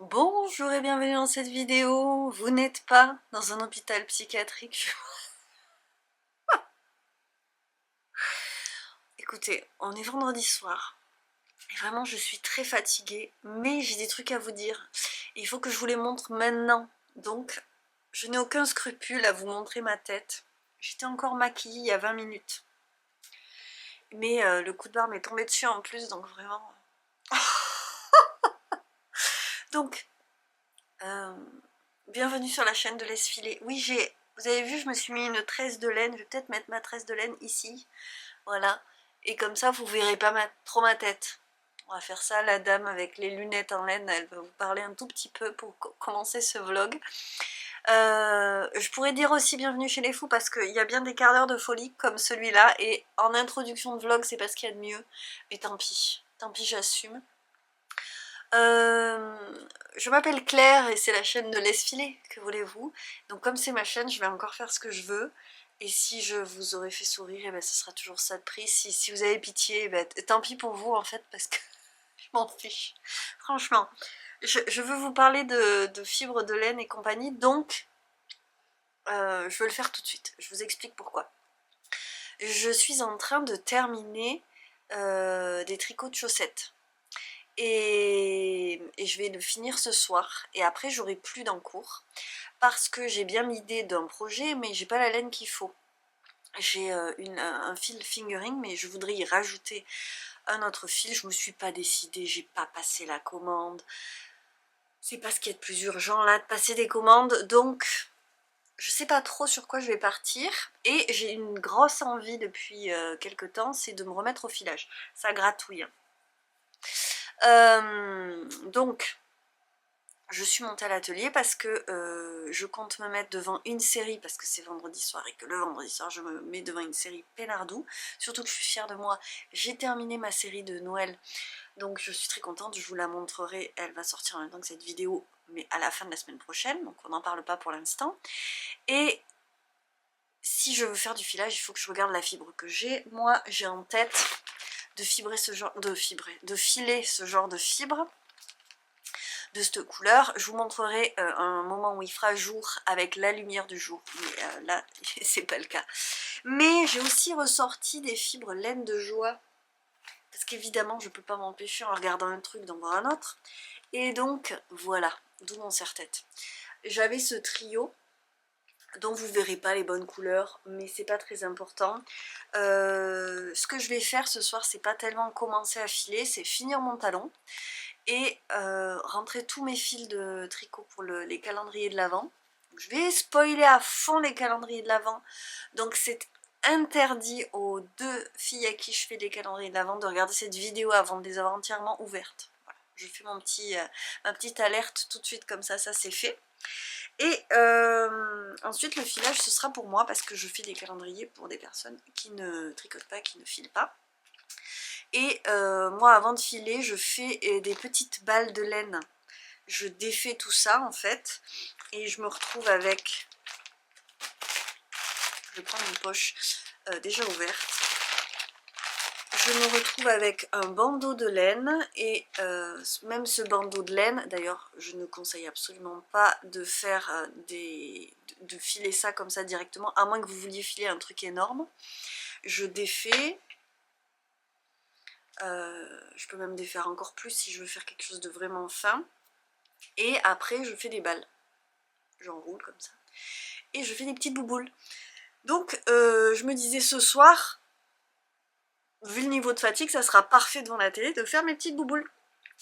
Bonjour et bienvenue dans cette vidéo. Vous n'êtes pas dans un hôpital psychiatrique. Écoutez, on est vendredi soir. Et vraiment, je suis très fatiguée. Mais j'ai des trucs à vous dire. Et il faut que je vous les montre maintenant. Donc, je n'ai aucun scrupule à vous montrer ma tête. J'étais encore maquillée il y a 20 minutes. Mais le coup de barre m'est tombé dessus en plus. Donc vraiment... Donc, bienvenue sur la chaîne de Laisse Filer. Oui, vous avez vu, je me suis mis une tresse de laine. Je vais peut-être mettre ma tresse de laine ici. Voilà. Et comme ça, vous verrez pas trop ma tête. On va faire ça, la dame avec les lunettes en laine, elle va vous parler un tout petit peu pour commencer ce vlog. Je pourrais dire aussi bienvenue chez les fous parce qu'il y a bien des quarts d'heure de folie comme celui-là. Et en introduction de vlog, c'est pas ce qu'il y a de mieux. Mais tant pis, j'assume. Je m'appelle Claire et c'est la chaîne de Laisse Filer, que voulez-vous. Donc comme c'est ma chaîne, je vais encore faire ce que je veux. Et si je vous aurais fait sourire, et ben, ce sera toujours ça de prix. Si vous avez pitié, ben, tant pis pour vous en fait, parce que je m'en fiche. Franchement, je veux vous parler de fibres de laine et compagnie, donc je veux le faire tout de suite. Je vous explique pourquoi. Je suis en train de terminer des tricots de chaussettes. Et je vais le finir ce soir et après j'aurai plus d'en cours parce que j'ai bien l'idée d'un projet mais j'ai pas la laine qu'il faut. J'ai un fil fingering mais je voudrais y rajouter un autre fil, je me suis pas décidée, j'ai pas passé la commande, c'est pas ce qu'il y a de plus urgent là de passer des commandes, donc je sais pas trop sur quoi je vais partir et j'ai une grosse envie depuis quelques temps, c'est de me remettre au filage, ça gratouille. Donc je suis montée à l'atelier parce que je compte me mettre devant une série parce que c'est vendredi soir et que le vendredi soir je me mets devant une série peinardou, surtout que je suis fière de moi, j'ai terminé ma série de Noël donc je suis très contente, je vous la montrerai, elle va sortir en même temps que cette vidéo mais à la fin de la semaine prochaine, donc on n'en parle pas pour l'instant. Et si je veux faire du filage, il faut que je regarde la fibre que j'ai. Moi j'ai en tête de filer ce genre de fibre de cette couleur. Je vous montrerai un moment où il fera jour avec la lumière du jour, mais là c'est pas le cas. Mais j'ai aussi ressorti des fibres laine de joie parce qu'évidemment je peux pas m'empêcher en regardant un truc d'en voir un autre, et donc voilà, d'où mon serre-tête. J'avais ce trio dont vous verrez pas les bonnes couleurs, mais c'est pas très important. Ce que je vais faire ce soir, c'est pas tellement commencer à filer, c'est finir mon talon et rentrer tous mes fils de tricot pour les calendriers de l'Avent. Je vais spoiler à fond les calendriers de l'Avent, donc c'est interdit aux deux filles à qui je fais les calendriers de l'Avent de regarder cette vidéo avant de les avoir entièrement ouvertes. Voilà. Je fais ma petite alerte tout de suite comme ça c'est fait. Et ensuite le filage ce sera pour moi parce que je fais des calendriers pour des personnes qui ne tricotent pas, qui ne filent pas. Et moi avant de filer je fais des petites balles de laine, je défais tout ça en fait et je me retrouve avec, je vais prendre une poche déjà ouverte, je me retrouve avec un bandeau de laine et même ce bandeau de laine, d'ailleurs je ne conseille absolument pas de faire de filer ça comme ça directement, à moins que vous vouliez filer un truc énorme. Je défais, je peux même défaire encore plus si je veux faire quelque chose de vraiment fin, et après je fais des balles, j'enroule comme ça, et je fais des petites bouboules. Donc je me disais ce soir, vu le niveau de fatigue, ça sera parfait devant la télé de faire mes petites bouboules.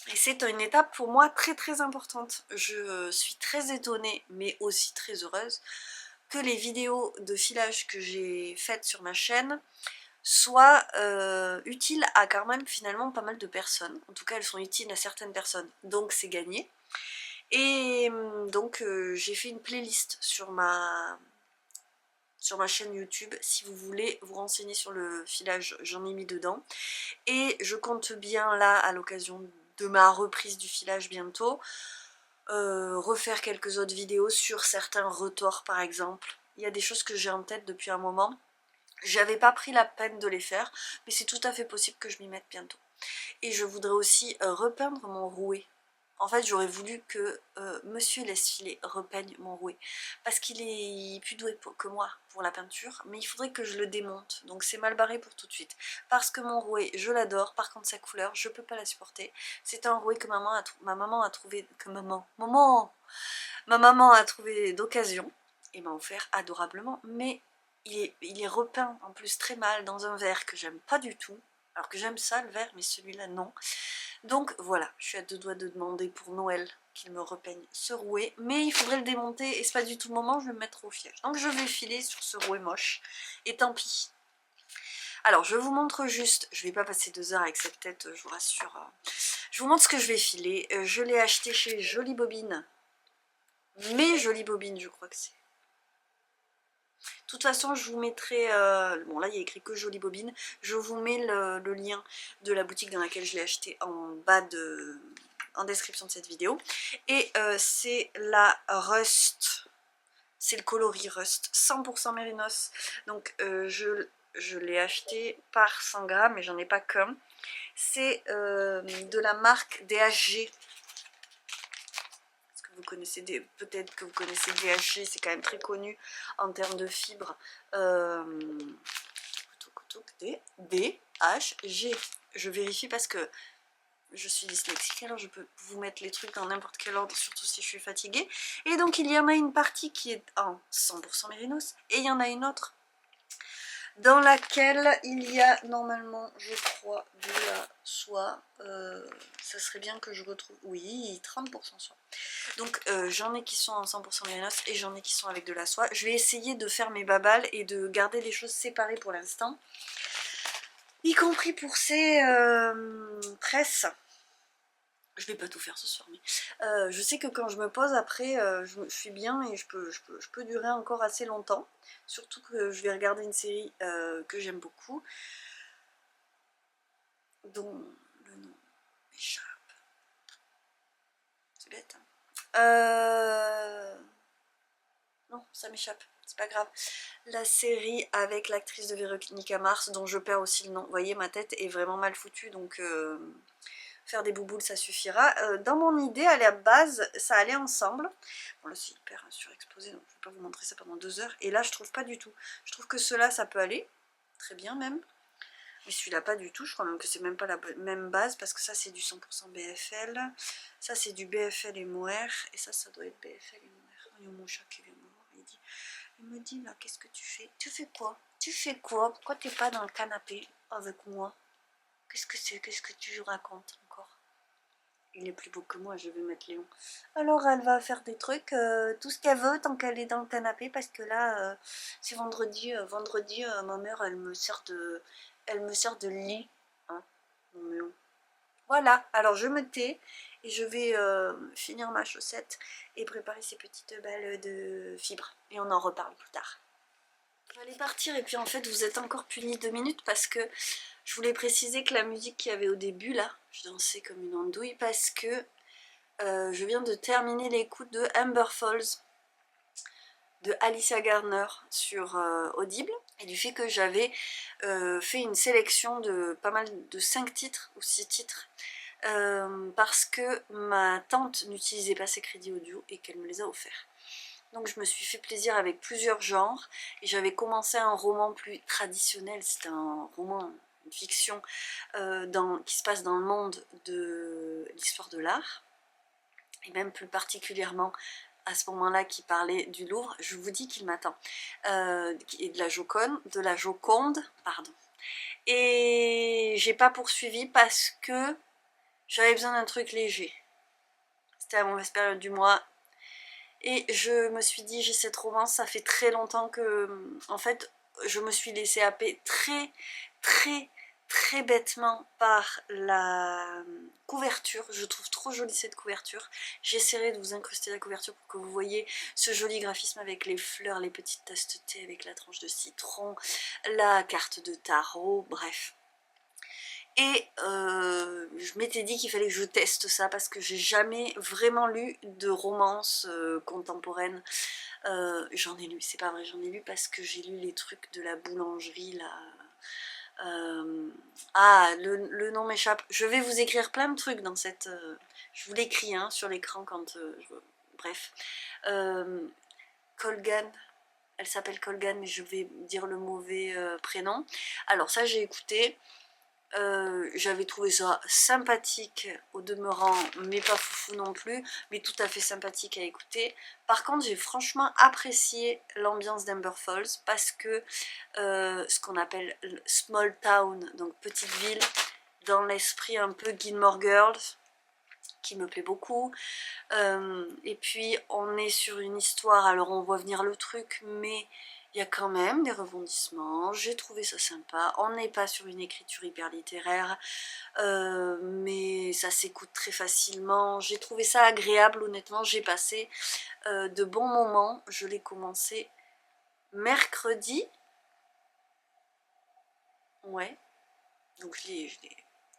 Et c'est une étape pour moi très très importante. Je suis très étonnée, mais aussi très heureuse, que les vidéos de filage que j'ai faites sur ma chaîne soient utiles à quand même finalement pas mal de personnes. En tout cas, elles sont utiles à certaines personnes, donc c'est gagné. Et donc j'ai fait une playlist sur ma chaîne YouTube, si vous voulez vous renseigner sur le filage, j'en ai mis dedans. Et je compte bien là, à l'occasion de ma reprise du filage bientôt, refaire quelques autres vidéos sur certains retors par exemple. Il y a des choses que j'ai en tête depuis un moment, j'avais pas pris la peine de les faire, mais c'est tout à fait possible que je m'y mette bientôt. Et je voudrais aussi repeindre mon rouet. En fait, j'aurais voulu que Monsieur Laisse-Filer repeigne mon rouet. Parce qu'il est plus doué que moi pour la peinture, mais il faudrait que je le démonte. Donc c'est mal barré pour tout de suite. Parce que mon rouet, je l'adore. Par contre, sa couleur, je peux pas la supporter. C'est un rouet que ma maman a trouvé... Ma maman a trouvé d'occasion et m'a offert adorablement. Mais il est repeint en plus très mal dans un verre que j'aime pas du tout. Alors que j'aime ça le verre, mais celui-là non. Donc voilà, je suis à deux doigts de demander pour Noël qu'il me repeigne ce rouet, mais il faudrait le démonter et c'est pas du tout le moment, je vais me mettre au fiège. Donc je vais filer sur ce rouet moche, et tant pis. Alors je vous montre juste, je vais pas passer 2 heures avec cette tête, je vous rassure. Je vous montre ce que je vais filer. Je l'ai acheté chez Jolie Bobine, mais Jolie Bobine je crois que c'est. De toute façon, je vous mettrai, bon là il y a écrit que Jolie Bobine, je vous mets le lien de la boutique dans laquelle je l'ai acheté en description de cette vidéo. Et c'est la Rust, c'est le coloris Rust, 100% mérinos. Donc je l'ai acheté par 100 grammes, mais j'en ai pas qu'un. C'est de la marque DHG. Vous connaissez peut-être que vous connaissez DHG, c'est quand même très connu en termes de fibres. DHG. Je vérifie parce que je suis dyslexique, alors je peux vous mettre les trucs dans n'importe quel ordre, surtout si je suis fatiguée. Et donc il y en a une partie qui est en 100% mérinos, et il y en a une autre dans laquelle il y a normalement, je crois, de la soie. Ça serait bien que je retrouve, oui, 30% soie. Donc j'en ai qui sont en 100% mérinos et j'en ai qui sont avec de la soie. Je vais essayer de faire mes babales et de garder les choses séparées pour l'instant, y compris pour ces tresses. Je vais pas tout faire ce soir, mais je sais que quand je me pose après, je suis bien et je peux durer encore assez longtemps. Surtout que je vais regarder une série que j'aime beaucoup, dont le nom m'échappe. C'est bête, hein. Non, ça m'échappe, c'est pas grave. La série avec l'actrice de Véronica Mars, dont je perds aussi le nom. Vous voyez, ma tête est vraiment mal foutue, donc faire des bouboules ça suffira. Dans mon idée, à la base, ça allait ensemble. Bon là c'est hyper surexposé, donc je vais pas vous montrer ça pendant 2 heures. Et là je trouve pas du tout. Je trouve que cela ça peut aller, très bien même. Mais celui-là pas du tout, je crois même que c'est même pas la même base, parce que ça c'est du 100% BFL. Ça c'est du BFL et Mohair, et ça doit être BFL et Mohair. Il y a mon chat qui vient me voir, il me dit là, qu'est-ce que tu fais? Tu fais quoi? Tu fais quoi? Pourquoi t'es pas dans le canapé avec moi? Qu'est-ce que c'est? Qu'est-ce que tu racontes encore? Il est plus beau que moi, je vais mettre Léon. Alors elle va faire des trucs, tout ce qu'elle veut tant qu'elle est dans le canapé, parce que là, c'est vendredi. Vendredi, ma mère, elle me sert de lit. Hein, mon Léon. Voilà, alors je me tais et je vais finir ma chaussette et préparer ces petites balles de fibres. Et on en reparle plus tard. Je vais aller partir et puis en fait vous êtes encore puni 2 minutes parce que je voulais préciser que la musique qu'il y avait au début là, je dansais comme une andouille parce que je viens de terminer l'écoute de Amber Falls de Alicia Garner sur Audible, et du fait que j'avais fait une sélection de pas mal de 5 titres ou 6 titres parce que ma tante n'utilisait pas ses crédits audio et qu'elle me les a offerts. Donc je me suis fait plaisir avec plusieurs genres et j'avais commencé un roman plus traditionnel, c'est un roman, une fiction qui se passe dans le monde de l'histoire de l'art, et même plus particulièrement à ce moment-là qui parlait du Louvre. Je vous dis qu'il m'attend, et de la Joconde, pardon. Et j'ai pas poursuivi parce que j'avais besoin d'un truc léger. C'était la mauvaise période du mois. Et je me suis dit, j'ai cette romance, ça fait très longtemps que, en fait, je me suis laissée happer très bêtement par la couverture. Je trouve trop jolie cette couverture. J'essaierai de vous incruster la couverture pour que vous voyez ce joli graphisme avec les fleurs, les petites tasses de thé avec la tranche de citron, la carte de tarot, bref. Et je m'étais dit qu'il fallait que je teste ça parce que j'ai jamais vraiment lu de romance contemporaine. J'en ai lu, c'est pas vrai, j'en ai lu parce que j'ai lu les trucs de la boulangerie là. Ah, le nom m'échappe. Je vais vous écrire plein de trucs dans cette Je vous l'écris hein, sur l'écran quand bref. Colgan, elle s'appelle Colgan mais je vais dire le mauvais prénom. Alors ça j'ai écouté, j'avais trouvé ça sympathique au demeurant, mais pas foufou non plus, mais tout à fait sympathique à écouter. Par contre j'ai franchement apprécié l'ambiance d'Amber Falls parce que ce qu'on appelle small town, donc petite ville, dans l'esprit un peu Gilmore Girls, qui me plaît beaucoup. Et puis on est sur une histoire, alors on voit venir le truc, mais il y a quand même des rebondissements, j'ai trouvé ça sympa. On n'est pas sur une écriture hyper littéraire, mais ça s'écoute très facilement. J'ai trouvé ça agréable, honnêtement, j'ai passé de bons moments. Je l'ai commencé mercredi, ouais, donc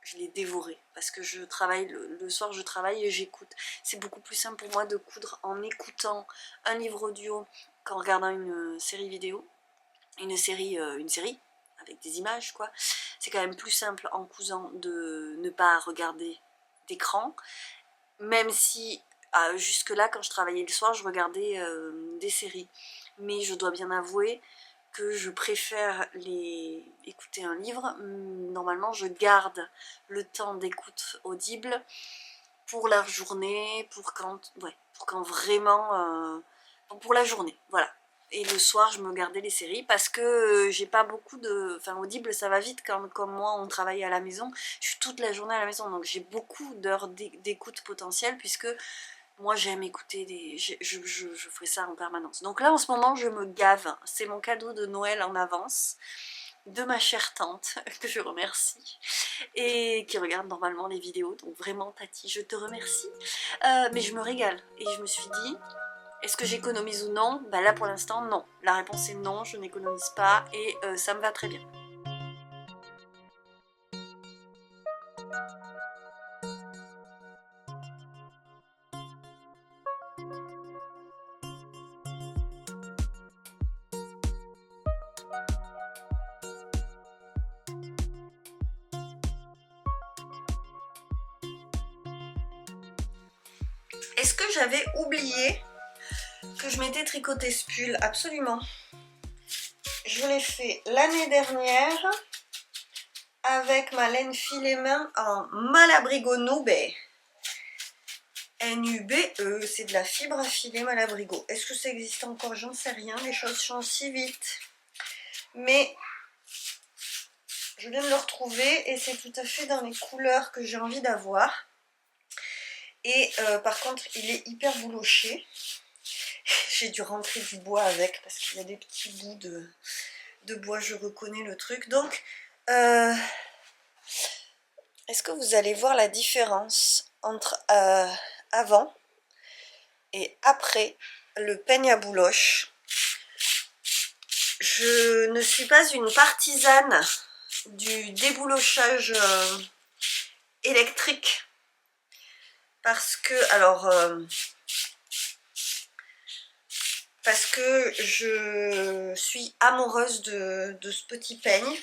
je l'ai dévoré parce que je travaille le soir, je travaille et j'écoute. C'est beaucoup plus simple pour moi de coudre en écoutant un livre audio qu'en regardant une série vidéo, une série avec des images quoi. C'est quand même plus simple en cousant de ne pas regarder d'écran, même si jusque là quand je travaillais le soir je regardais des séries, mais je dois bien avouer que je préfère écouter un livre. Normalement je garde le temps d'écoute audible pour la journée, pour quand vraiment, pour la journée, voilà. Et le soir je me gardais les séries parce que j'ai pas beaucoup de... Enfin audible ça va vite quand comme moi on travaille à la maison, je suis toute la journée à la maison donc j'ai beaucoup d'heures d'écoute potentielle puisque moi j'aime écouter je ferai ça en permanence. Donc là en ce moment je me gave, c'est mon cadeau de Noël en avance de ma chère tante que je remercie et qui regarde normalement les vidéos, donc vraiment Tati je te remercie. Mais je me régale et je me suis dit est-ce que j'économise ou non? Bah là pour l'instant non, la réponse est non, je n'économise pas et ça me va très bien. Est-ce que j'avais oublié que je m'étais tricoté ce pull? Absolument. Je l'ai fait l'année dernière avec ma laine filet main en Malabrigo Nube. N-U-B-E, c'est de la fibre à filet Malabrigo. Est-ce que ça existe encore? J'en sais rien, les choses changent si vite. Mais je viens de le retrouver et c'est tout à fait dans les couleurs que j'ai envie d'avoir. Et par contre, il est hyper bouloché. J'ai dû rentrer du bois avec parce qu'il y a des petits bouts de bois, je reconnais le truc. Donc, est-ce que vous allez voir la différence entre avant et après le peigne à bouloche? Je ne suis pas une partisane du déboulochage électrique parce que, alors, parce que je suis amoureuse de ce petit peigne.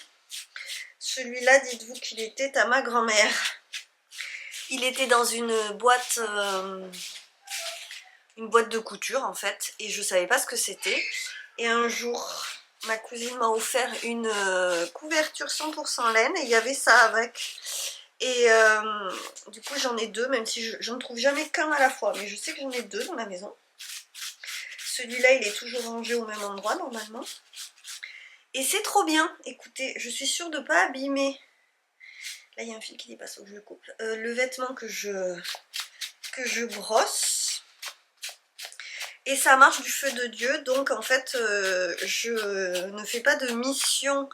Celui-là, dites-vous qu'il était à ma grand-mère. Il était dans une boîte de couture en fait, et je savais pas ce que c'était. Et un jour, ma cousine m'a offert une couverture 100% laine, et il y avait ça avec. Et du coup, j'en ai deux, même si je ne trouve jamais qu'un à la fois, mais je sais que j'en ai deux dans la maison. Celui-là, il est toujours rangé au même endroit normalement. Et c'est trop bien. Écoutez, je suis sûre de ne pas abîmer. Là, il y a un fil qui dépasse, donc je le coupe. Le vêtement que je brosse. Et ça marche du feu de Dieu. Donc, en fait, je ne fais pas de mission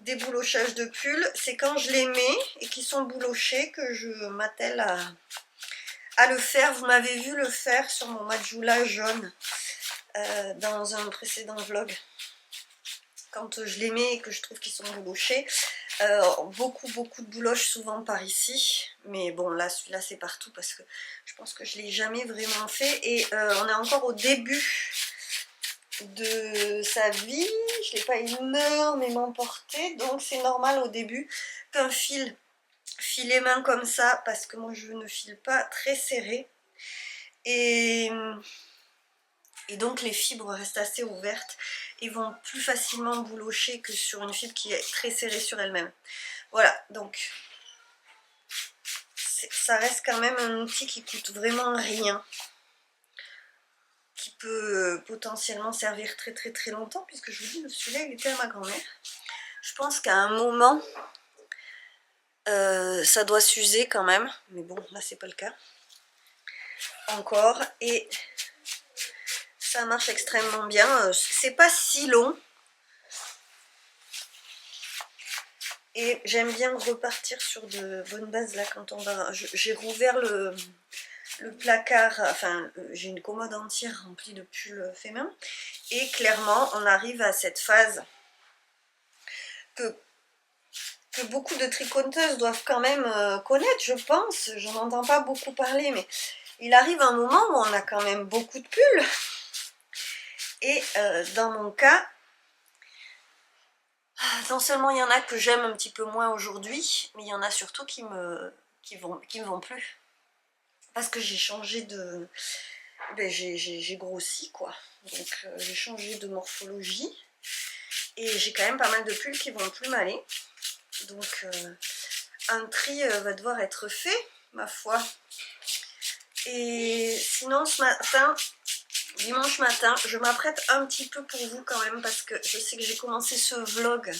déboulochage de pull. C'est quand je les mets et qu'ils sont boulochés que je m'attelle à le faire. Vous m'avez vu le faire sur mon Majula jaune dans un précédent vlog. Quand je les mets et que je trouve qu'ils sont boulochés, beaucoup de bouloches souvent par ici, mais bon là celui-là c'est partout parce que je pense que je l'ai jamais vraiment fait et on est encore au début de sa vie, je ne l'ai pas énormément porté, donc c'est normal au début qu'un fil file les mains comme ça parce que moi je ne file pas très serré. Et donc les fibres restent assez ouvertes et vont plus facilement boulocher que sur une fibre qui est très serrée sur elle-même. Voilà, donc ça reste quand même un outil qui coûte vraiment rien, qui peut potentiellement servir très très très longtemps, puisque je vous dis, celui-là il était à ma grand-mère. Je pense qu'à un moment ça doit s'user quand même, mais bon là c'est pas le cas encore, et ça marche extrêmement bien. C'est pas si long et j'aime bien repartir sur de bonnes bases là quand on va. J'ai rouvert le placard, enfin j'ai une commode entière remplie de pulls faits main, et clairement on arrive à cette phase que beaucoup de tricoteuses doivent quand même connaître, je pense. J'en entends pas beaucoup parler, mais il arrive un moment où on a quand même beaucoup de pulls. Et dans mon cas, non seulement il y en a que j'aime un petit peu moins aujourd'hui, mais il y en a surtout qui me vont plus. Parce que j'ai changé de... Ben, j'ai grossi quoi. Donc j'ai changé de morphologie. Et j'ai quand même pas mal de pulls qui vont plus m'aller. Donc un tri va devoir être fait, ma foi. Et sinon ce matin, dimanche matin, je m'apprête un petit peu pour vous quand même, parce que je sais que j'ai commencé ce vlog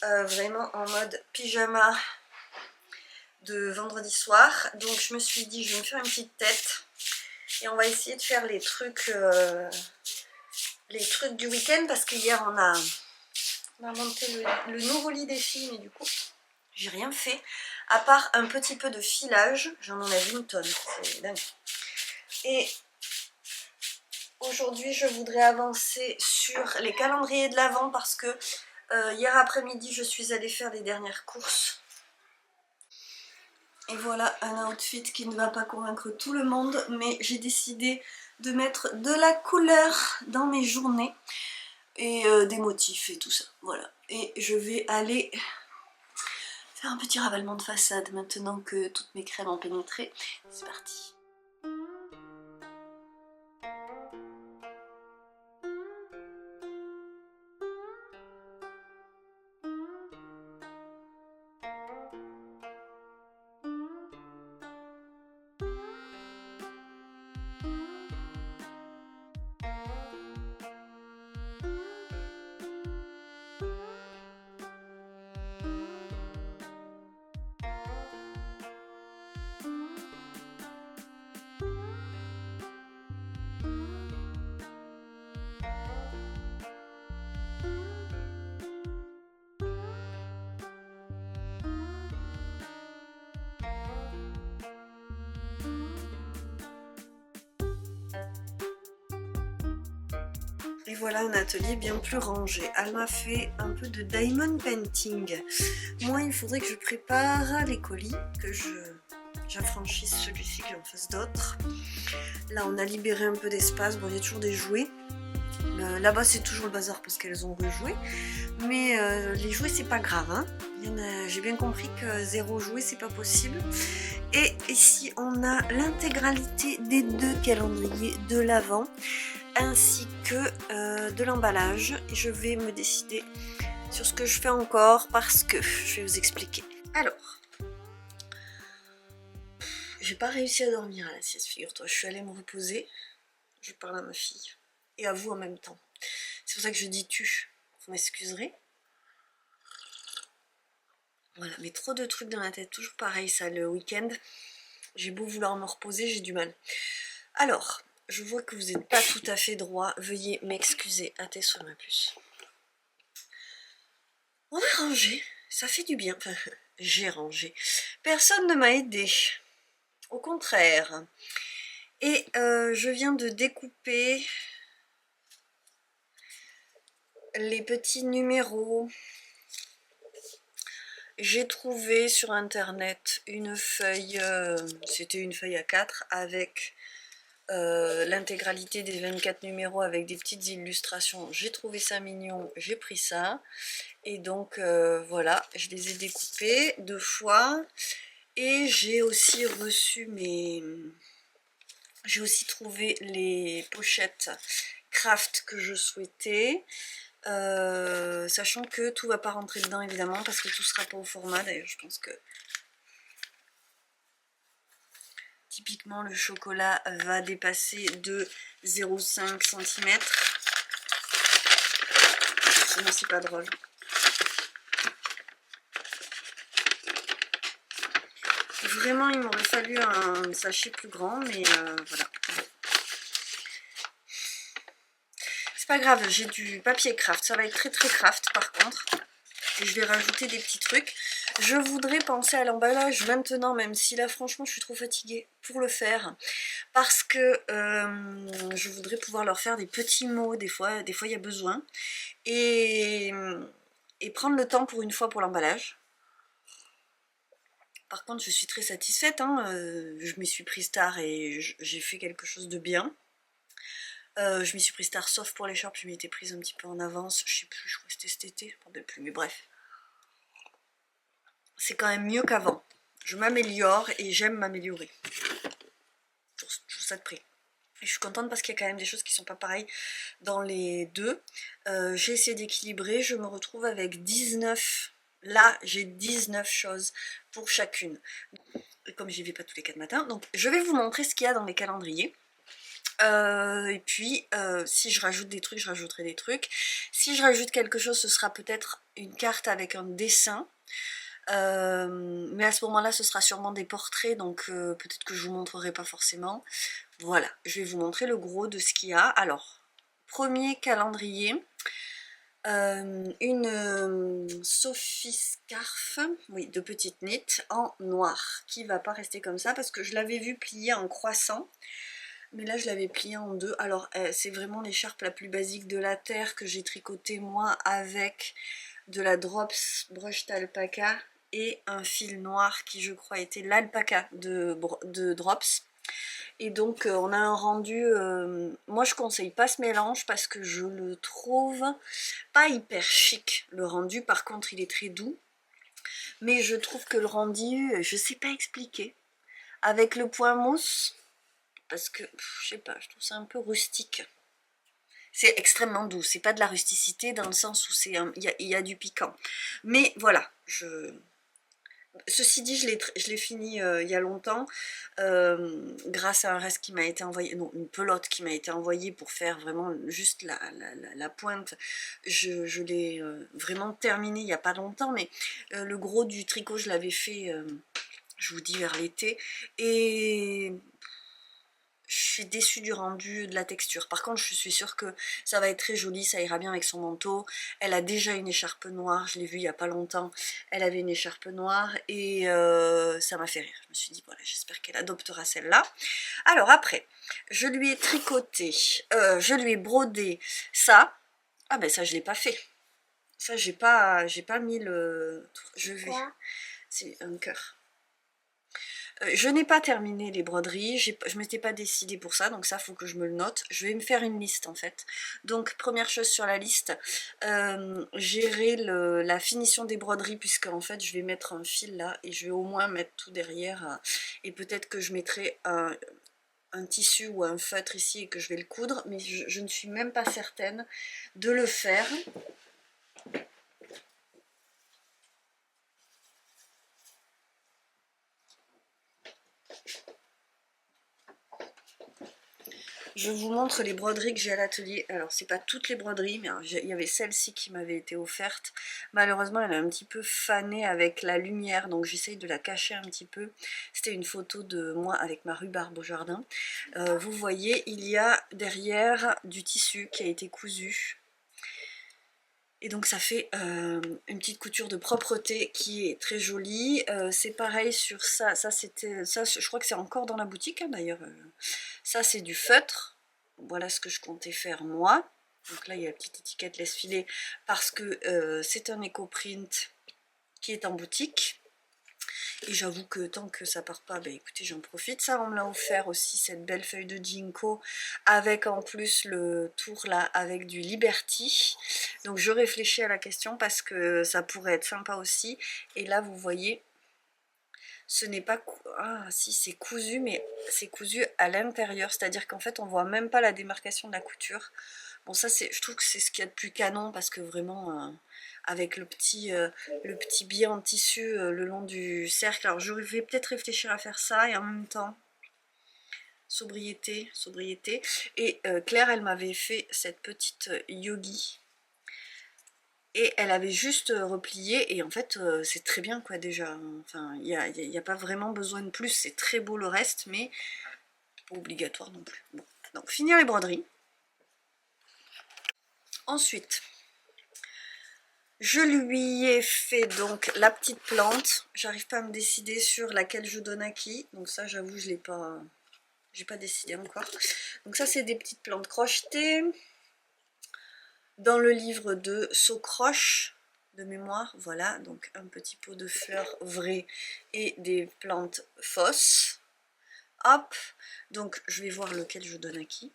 vraiment en mode pyjama de vendredi soir. Donc je me suis dit, je vais me faire une petite tête et on va essayer de faire les trucs du week-end, parce qu'hier on a monté le nouveau lit des filles, mais du coup j'ai rien fait à part un petit peu de filage. J'en enlève une tonne, c'est dingue. Et aujourd'hui je voudrais avancer sur les calendriers de l'Avent, parce que hier après-midi je suis allée faire les dernières courses. Et voilà un outfit qui ne va pas convaincre tout le monde, mais j'ai décidé de mettre de la couleur dans mes journées et des motifs et tout ça, voilà. Et je vais aller faire un petit ravalement de façade maintenant que toutes mes crèmes ont pénétré. C'est parti. Et voilà un atelier bien plus rangé. Elle m'a fait un peu de diamond painting. Moi, il faudrait que je prépare les colis, que j'affranchisse celui-ci, que j'en fasse d'autres. Là, on a libéré un peu d'espace. Bon, il y a toujours des jouets. Là-bas, c'est toujours le bazar parce qu'elles ont rejoué. Mais les jouets, c'est pas grave. Hein. J'ai bien compris que 0 jouet, c'est pas possible. Et ici, on a l'intégralité des 2 calendriers de l'Avent, ainsi que de l'emballage. Et je vais me décider sur ce que je fais encore, parce que je vais vous expliquer. Alors, j'ai pas réussi à dormir à la sieste, figure-toi. Je suis allée me reposer. Je parle à ma fille et à vous en même temps. C'est pour ça que je dis tu, vous m'excuserez. Voilà, mais trop de trucs dans la tête, toujours pareil ça le week-end. J'ai beau vouloir me reposer, j'ai du mal. Alors, je vois que vous n'êtes pas tout à fait droit, veuillez m'excuser. À tes soins, ma puce. On a rangé, ça fait du bien. Enfin, j'ai rangé. Personne ne m'a aidé. Au contraire. Et je viens de découper les petits numéros. J'ai trouvé sur internet une feuille, c'était une feuille A4 avec l'intégralité des 24 numéros avec des petites illustrations. J'ai trouvé ça mignon, j'ai pris ça. Et donc voilà, je les ai découpés 2 fois. Et j'ai aussi reçu mes... J'ai aussi trouvé les pochettes craft que je souhaitais. Sachant que tout va pas rentrer dedans évidemment parce que tout sera pas au format. D'ailleurs je pense que typiquement le chocolat va dépasser de 0,5 cm. Sinon c'est pas drôle. Vraiment il m'aurait fallu un sachet plus grand, mais voilà. C'est pas grave, j'ai du papier craft, ça va être très très craft par contre. Et je vais rajouter des petits trucs. Je voudrais penser à l'emballage maintenant, même si là franchement je suis trop fatiguée pour le faire. Parce que je voudrais pouvoir leur faire des petits mots, des fois il y a besoin. Et prendre le temps pour une fois pour l'emballage. Par contre je suis très satisfaite, hein. Je m'y suis prise tard et j'ai fait quelque chose de bien. Je m'y suis prise tard sauf pour l'écharpe, je m'y étais prise un petit peu en avance, je sais plus, je crois que c'était cet été, je ne me rappelle plus, mais bref. C'est quand même mieux qu'avant. Je m'améliore et j'aime m'améliorer. Tout ça de près. Et je suis contente parce qu'il y a quand même des choses qui sont pas pareilles dans les deux. J'ai essayé d'équilibrer, je me retrouve avec 19. Là, j'ai 19 choses pour chacune. Et comme j'y vais pas tous les 4 matins, donc je vais vous montrer ce qu'il y a dans les calendriers. Et puis si je rajoute des trucs, je rajouterai des trucs. Si je rajoute quelque chose, ce sera peut-être une carte avec un dessin. Mais à ce moment là ce sera sûrement des portraits, donc peut-être que je vous montrerai pas forcément. Voilà, je vais vous montrer le gros de ce qu'il y a. Alors, premier calendrier, une Sophie Scarf, oui, de petite knit en noir, qui va pas rester comme ça parce que je l'avais vu plier en croissant. Mais là je l'avais plié en deux. Alors c'est vraiment l'écharpe la plus basique de la terre que j'ai tricotée moi avec de la Drops brushed alpaca et un fil noir qui je crois était l'alpaca de Drops. Et donc on a un rendu, moi je conseille pas ce mélange parce que je le trouve pas hyper chic le rendu. Par contre il est très doux. Mais je trouve que le rendu, je sais pas expliquer. Avec le point mousse, parce que je sais pas, je trouve ça un peu rustique. C'est extrêmement doux, c'est pas de la rusticité dans le sens où il y a du piquant. Mais voilà, ceci dit, je l'ai fini il y a longtemps, grâce à un reste qui m'a été envoyé, non, une pelote qui m'a été envoyée pour faire vraiment juste la pointe. Je l'ai vraiment terminé il n'y a pas longtemps, mais le gros du tricot, je l'avais fait, je vous dis, vers l'été. Et je suis déçue du rendu, de la texture. Par contre, je suis sûre que ça va être très joli, ça ira bien avec son manteau. Elle a déjà une écharpe noire, je l'ai vue il n'y a pas longtemps. Elle avait une écharpe noire et ça m'a fait rire. Je me suis dit, voilà, j'espère qu'elle adoptera celle-là. Alors après, je lui ai tricoté, je lui ai brodé ça. Ah ben ça, je ne l'ai pas fait. Ça, j'ai pas mis le... Je vais... C'est un cœur. Je n'ai pas terminé les broderies, je m'étais pas décidée pour ça, donc ça faut que je me le note. Je vais me faire une liste en fait. Donc première chose sur la liste, gérer la finition des broderies, puisque en fait je vais mettre un fil là et je vais au moins mettre tout derrière, et peut-être que je mettrai un tissu ou un feutre ici et que je vais le coudre, mais je ne suis même pas certaine de le faire. Je vous montre les broderies que j'ai à l'atelier. Alors c'est pas toutes les broderies, mais il y avait celle-ci qui m'avait été offerte. Malheureusement elle est un petit peu fanée avec la lumière, donc j'essaye de la cacher un petit peu. C'était une photo de moi avec ma rhubarbe au jardin. Vous voyez, il y a derrière du tissu qui a été cousu. Et donc ça fait une petite couture de propreté qui est très jolie. C'est pareil sur ça, ça je crois que c'est encore dans la boutique hein, d'ailleurs. Ça c'est du feutre, voilà ce que je comptais faire moi. Donc là il y a la petite étiquette laisse filer parce que c'est un éco-print qui est en boutique. Et j'avoue que tant que ça part pas, bah écoutez, j'en profite. Ça, on me l'a offert aussi, cette belle feuille de ginkgo, avec en plus le tour là, avec du Liberty. Donc je réfléchis à la question parce que ça pourrait être sympa aussi. Et là, vous voyez, ce n'est pas... Ah si, c'est cousu, mais c'est cousu à l'intérieur. C'est-à-dire qu'en fait, on voit même pas la démarcation de la couture. Bon, ça, je trouve que c'est ce qu'il y a de plus canon parce que vraiment... avec le petit biais en tissu le long du cercle. Alors je vais peut-être réfléchir à faire ça et en même temps, sobriété, sobriété. Et Claire, elle m'avait fait cette petite yogi. Et elle avait juste replié et en fait c'est très bien quoi déjà. Enfin, il n'y a pas vraiment besoin de plus, c'est très beau le reste, mais pas obligatoire non plus. Bon, donc finir les broderies. Ensuite, je lui ai fait donc la petite plante. J'arrive pas à me décider sur laquelle je donne à qui. Donc ça, j'avoue, je l'ai pas... J'ai pas décidé encore. Donc ça, c'est des petites plantes crochetées. Dans le livre de Socroche, de mémoire, voilà. Donc un petit pot de fleurs vraies et des plantes fausses. Hop. Donc je vais voir lequel je donne à qui.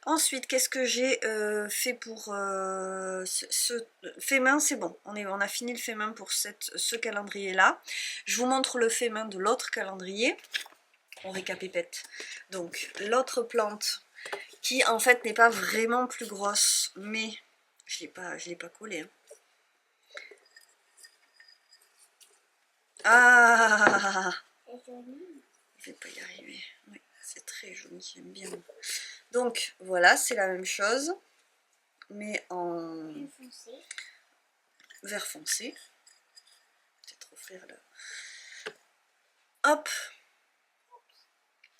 Ensuite, qu'est-ce que j'ai fait pour ce fait main? C'est bon, on a fini le fait main pour ce calendrier-là. Je vous montre le fait main de l'autre calendrier. On récapépète. Donc, l'autre plante, qui en fait n'est pas vraiment plus grosse, mais je l'ai pas collé. Hein. Ah, je vais pas y arriver. Oui, c'est très joli, j'aime bien. Donc, voilà, c'est la même chose. Mais en vert foncé. Peut-être offrir là. Hop.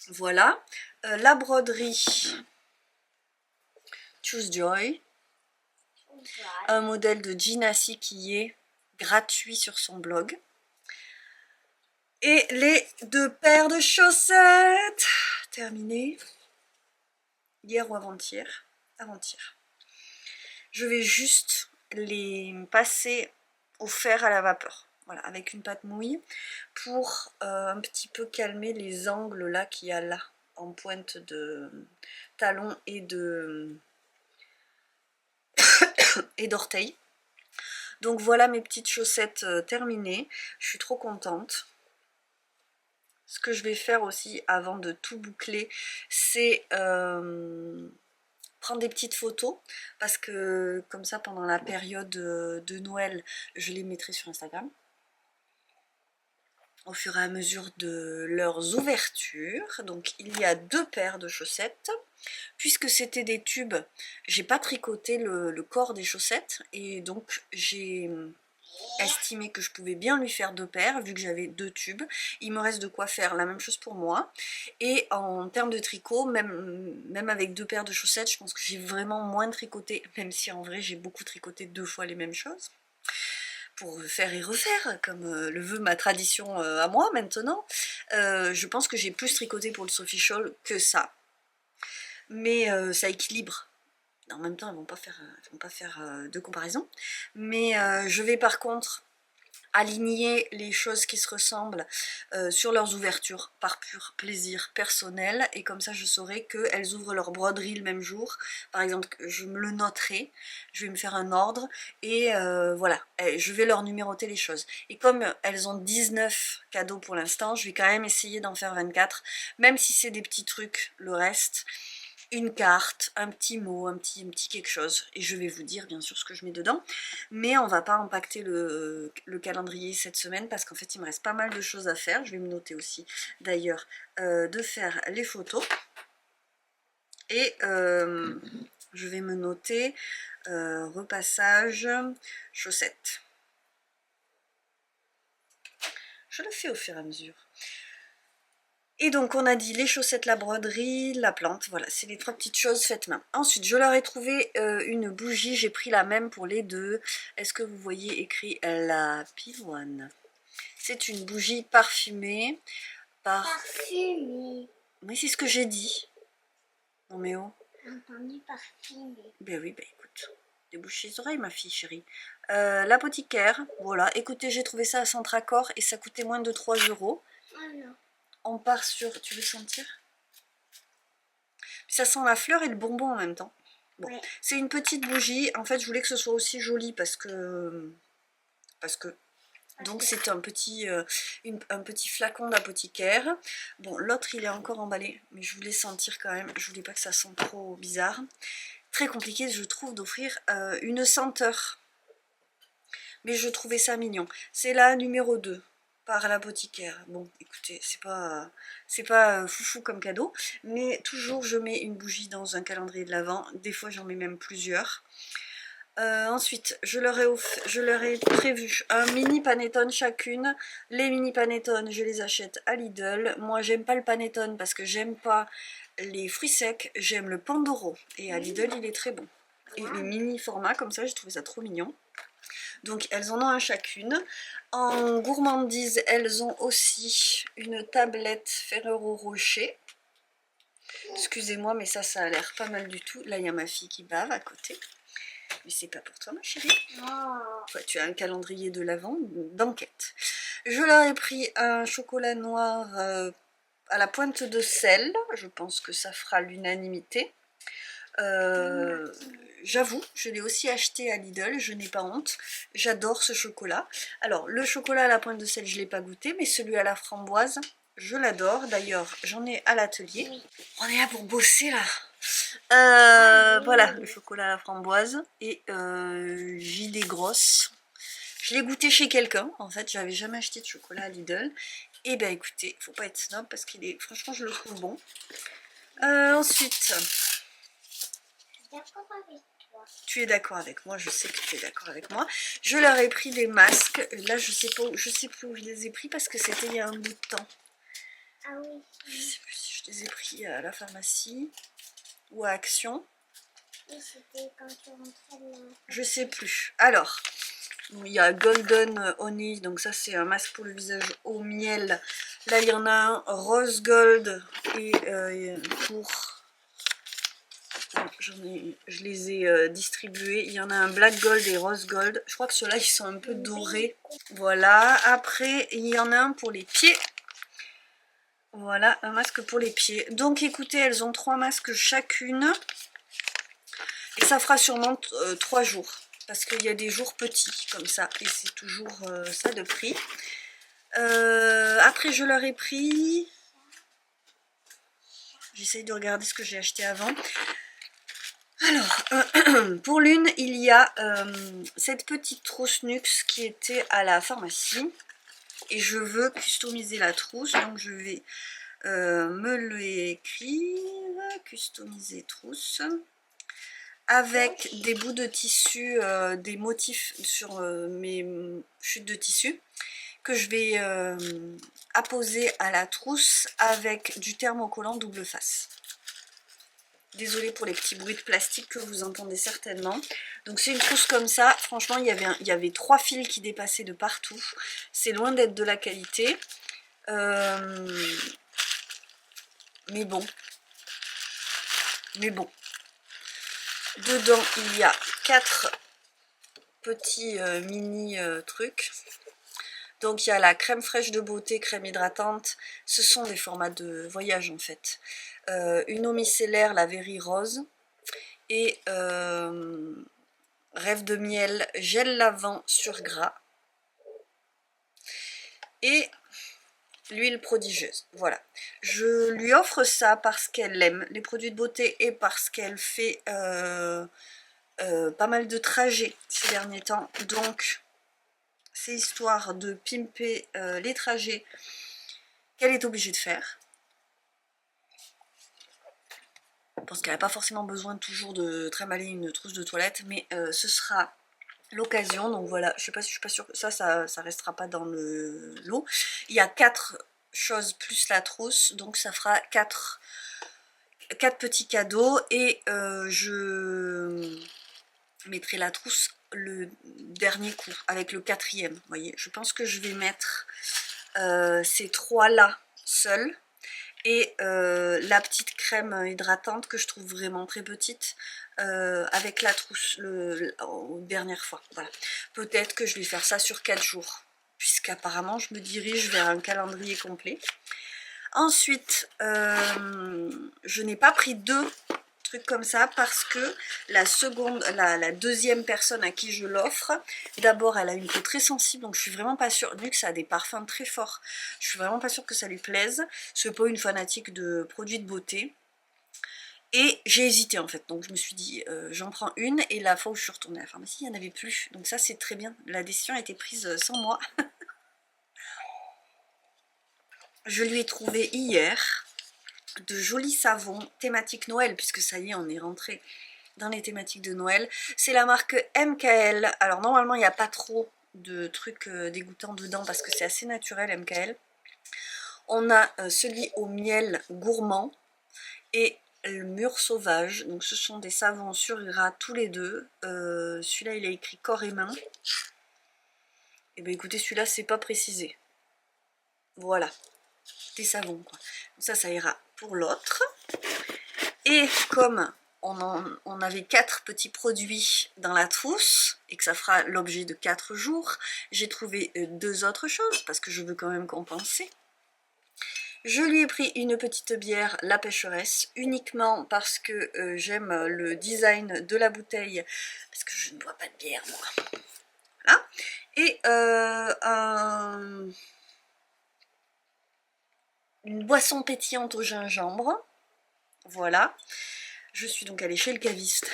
Voilà. La broderie Choose Joy. Un modèle de Ginassi qui est gratuit sur son blog. Et les 2 paires de chaussettes. Terminées. Hier ou avant-hier. Avant-hier. Je vais juste les passer au fer à la vapeur. Voilà, avec une pâte mouille pour un petit peu calmer les angles là qu'il y a là en pointe de talon et d'orteil. Donc voilà mes petites chaussettes terminées. Je suis trop contente. Ce que je vais faire aussi avant de tout boucler, c'est prendre des petites photos parce que comme ça pendant la période de Noël je les mettrai sur Instagram au fur et à mesure de leurs ouvertures. Donc il y a 2 paires de chaussettes. Puisque c'était des tubes, j'ai pas tricoté le corps des chaussettes et donc j'ai estimé que je pouvais bien lui faire 2 paires vu que j'avais 2 tubes. Il me reste de quoi faire la même chose pour moi. Et en termes de tricot, même avec 2 paires de chaussettes, je pense que j'ai vraiment moins tricoté, même si en vrai j'ai beaucoup tricoté 2 fois les mêmes choses. Pour faire et refaire, comme le veut ma tradition à moi maintenant. Je pense que j'ai plus tricoté pour le Sophie Shawl que ça. Mais ça équilibre. En même temps, elles vont pas faire de comparaison. Mais je vais par contre aligner les choses qui se ressemblent sur leurs ouvertures par pur plaisir personnel et comme ça je saurai qu'elles ouvrent leur broderie le même jour. Par exemple, je me le noterai, je vais me faire un ordre et voilà, je vais leur numéroter les choses. Et comme elles ont 19 cadeaux pour l'instant, je vais quand même essayer d'en faire 24, même si c'est des petits trucs, le reste... Une carte, un petit mot, un petit quelque chose. Et je vais vous dire bien sûr ce que je mets dedans. Mais on va pas impacter le calendrier cette semaine parce qu'en fait il me reste pas mal de choses à faire. Je vais me noter aussi d'ailleurs de faire les photos. Et je vais me noter repassage chaussettes. Je le fais au fur et à mesure. Et donc on a dit les chaussettes, la broderie, la plante, voilà, c'est les 3 petites choses faites main. Ensuite, je leur ai trouvé une bougie, j'ai pris la même pour les 2. Est-ce que vous voyez écrit la pivoine? C'est une bougie parfumée par... Parfumée. Oui, c'est ce que j'ai dit. Non mais oh. J'ai entendu parfumée. Ben oui, ben écoute. Débouche les oreilles, ma fille chérie. L'apothicaire, voilà. Écoutez, j'ai trouvé ça à Centracor et ça coûtait moins de 3 €. Voilà. On part sur... Tu veux sentir? Ça sent la fleur et le bonbon en même temps. Bon, ouais. C'est une petite bougie. En fait, je voulais que ce soit aussi joli parce que... Donc c'est un petit flacon d'apothicaire. Bon, l'autre il est encore emballé, mais je voulais sentir quand même. Je voulais pas que ça sente trop bizarre. Très compliqué, je trouve, d'offrir une senteur. Mais je trouvais ça mignon. C'est la numéro 2 par l'apothicaire. Bon, écoutez, c'est pas foufou comme cadeau, mais toujours je mets une bougie dans un calendrier de l'Avent. Des fois j'en mets même plusieurs. Ensuite, je leur ai prévu un mini panettone chacune. Les mini panettones, je les achète à Lidl. Moi, j'aime pas le panettone parce que j'aime pas les fruits secs. J'aime le Pandoro. Et à Lidl, il est très bon. Et les mini formats comme ça, j'ai trouvé ça trop mignon. Donc, elles en ont un chacune. En gourmandise, elles ont aussi une tablette Ferrero Rocher. Excusez-moi, mais ça a l'air pas mal du tout. Là, il y a ma fille qui bave à côté. Mais c'est pas pour toi, ma chérie. Toi, tu as un calendrier de l'Avent d'enquête. Je leur ai pris un chocolat noir à la pointe de sel. Je pense que ça fera l'unanimité. J'avoue, je l'ai aussi acheté à Lidl, je n'ai pas honte. J'adore ce chocolat. Alors, le chocolat à la pointe de sel, je ne l'ai pas goûté, mais celui à la framboise, je l'adore. D'ailleurs, j'en ai à l'atelier. On est là pour bosser, là. Voilà, le chocolat à la framboise et gilet grosse. Je l'ai goûté chez quelqu'un, en fait, j'avais jamais acheté de chocolat à Lidl. Et ben écoutez, faut pas être snob parce qu'il est, franchement, je le trouve bon. Ensuite, tu es d'accord avec moi, je sais que tu es d'accord avec moi. Je leur ai pris des masques. Là, je sais plus où je les ai pris parce que c'était il y a un bout de temps. Ah oui. Je sais plus si je les ai pris à la pharmacie ou à Action. Oui, c'était quand tu rentrais de la... Je sais plus. Alors, il y a Golden Honey, donc ça c'est un masque pour le visage au miel. Là, il y en a un Rose Gold et pour... Je les ai distribués. Il y en a un Black Gold et Rose Gold. Je crois que ceux-là, ils sont un peu dorés. Voilà. Après, il y en a un pour les pieds. Voilà, un masque pour les pieds. Donc, écoutez, elles ont 3 masques chacune. Et ça fera sûrement 3 jours. Parce qu'il y a des jours petits, comme ça. Et c'est toujours ça de prix. Après, je leur ai pris... J'essaye de regarder ce que j'ai acheté avant. Alors, pour l'une, il y a cette petite trousse Nux qui était à la pharmacie. Et je veux customiser la trousse, donc je vais me l'écrire. Customiser trousse. Avec des bouts de tissu, des motifs sur mes chutes de tissu. Que je vais apposer à la trousse avec du thermocollant double face. Désolée pour les petits bruits de plastique que vous entendez certainement. Donc c'est une trousse comme ça. Franchement, il y avait 3 fils qui dépassaient de partout. C'est loin d'être de la qualité. Mais bon. Dedans, il y a 4 petits mini trucs. Donc il y a la crème fraîche de beauté, crème hydratante. Ce sont des formats de voyage en fait. Une eau micellaire, la Very Rose. Et Rêve de miel, gel lavant sur gras. Et l'huile prodigieuse. Voilà. Je lui offre ça parce qu'elle aime les produits de beauté et parce qu'elle fait pas mal de trajets ces derniers temps. Donc, c'est histoire de pimper les trajets qu'elle est obligée de faire. Je pense qu'elle n'a pas forcément besoin toujours de trimballer une trousse de toilette, mais ce sera l'occasion. Donc voilà, je suis pas sûre que ça restera pas dans le lot. Il y a 4 choses plus la trousse, donc ça fera 4 petits cadeaux. Et je mettrai la trousse le dernier coup, avec le 4e. Vous voyez, je pense que je vais mettre ces 3 là seuls. Et la petite crème hydratante que je trouve vraiment très petite, avec la trousse dernière fois. Voilà. Peut-être que je vais faire ça sur 4 jours, puisqu'apparemment je me dirige vers un calendrier complet. Ensuite, je n'ai pas pris 2 trucs comme ça parce que la deuxième personne à qui je l'offre, d'abord elle a une peau très sensible, donc je suis vraiment pas sûre, vu que ça a des parfums très forts, je suis vraiment pas sûre que ça lui plaise. C'est pas une fanatique de produits de beauté. Et j'ai hésité en fait, donc je me suis dit j'en prends une, et la fois où je suis retournée à la pharmacie, il n'y en avait plus. Donc ça c'est très bien, la décision a été prise sans moi. Je lui ai trouvé hier de jolis savons thématique Noël, puisque ça y est, on est rentré dans les thématiques de Noël. C'est la marque MKL. Alors normalement il n'y a pas trop de trucs dégoûtants dedans parce que c'est assez naturel MKL. On a celui au miel gourmand et le mûr sauvage. Donc ce sont des savons sur gras tous les deux. Celui-là il a écrit corps et main. Et bien écoutez, celui-là c'est pas précisé. Voilà, des savons quoi. Donc ça ira pour l'autre. Et comme on avait 4 petits produits dans la trousse et que ça fera l'objet de 4 jours, j'ai trouvé 2 autres choses parce que je veux quand même compenser. Je lui ai pris une petite bière, la Pêcheresse, uniquement parce que j'aime le design de la bouteille, parce que je ne bois pas de bière moi. Voilà. Et une boisson pétillante au gingembre. Voilà. Je suis donc allée chez le caviste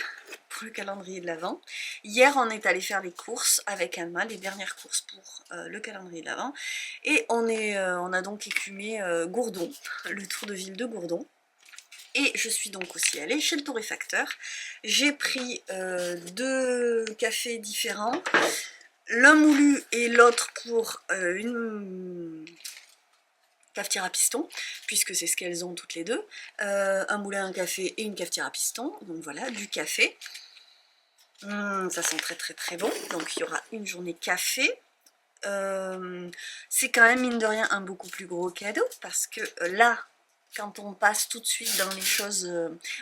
pour le calendrier de l'Avent. Hier, on est allé faire les courses avec Alma, les dernières courses pour le calendrier de l'Avent. Et on a donc écumé Gourdon, le tour de ville de Gourdon. Et je suis donc aussi allée chez le torréfacteur. J'ai pris 2 cafés différents, l'un moulu et l'autre pour une cafetière à piston, puisque c'est ce qu'elles ont toutes les deux, un moulin à café et une cafetière à piston, donc voilà, du café. Ça sent très très très bon, donc il y aura une journée café. C'est quand même mine de rien un beaucoup plus gros cadeau, parce que là, quand on passe tout de suite dans les choses,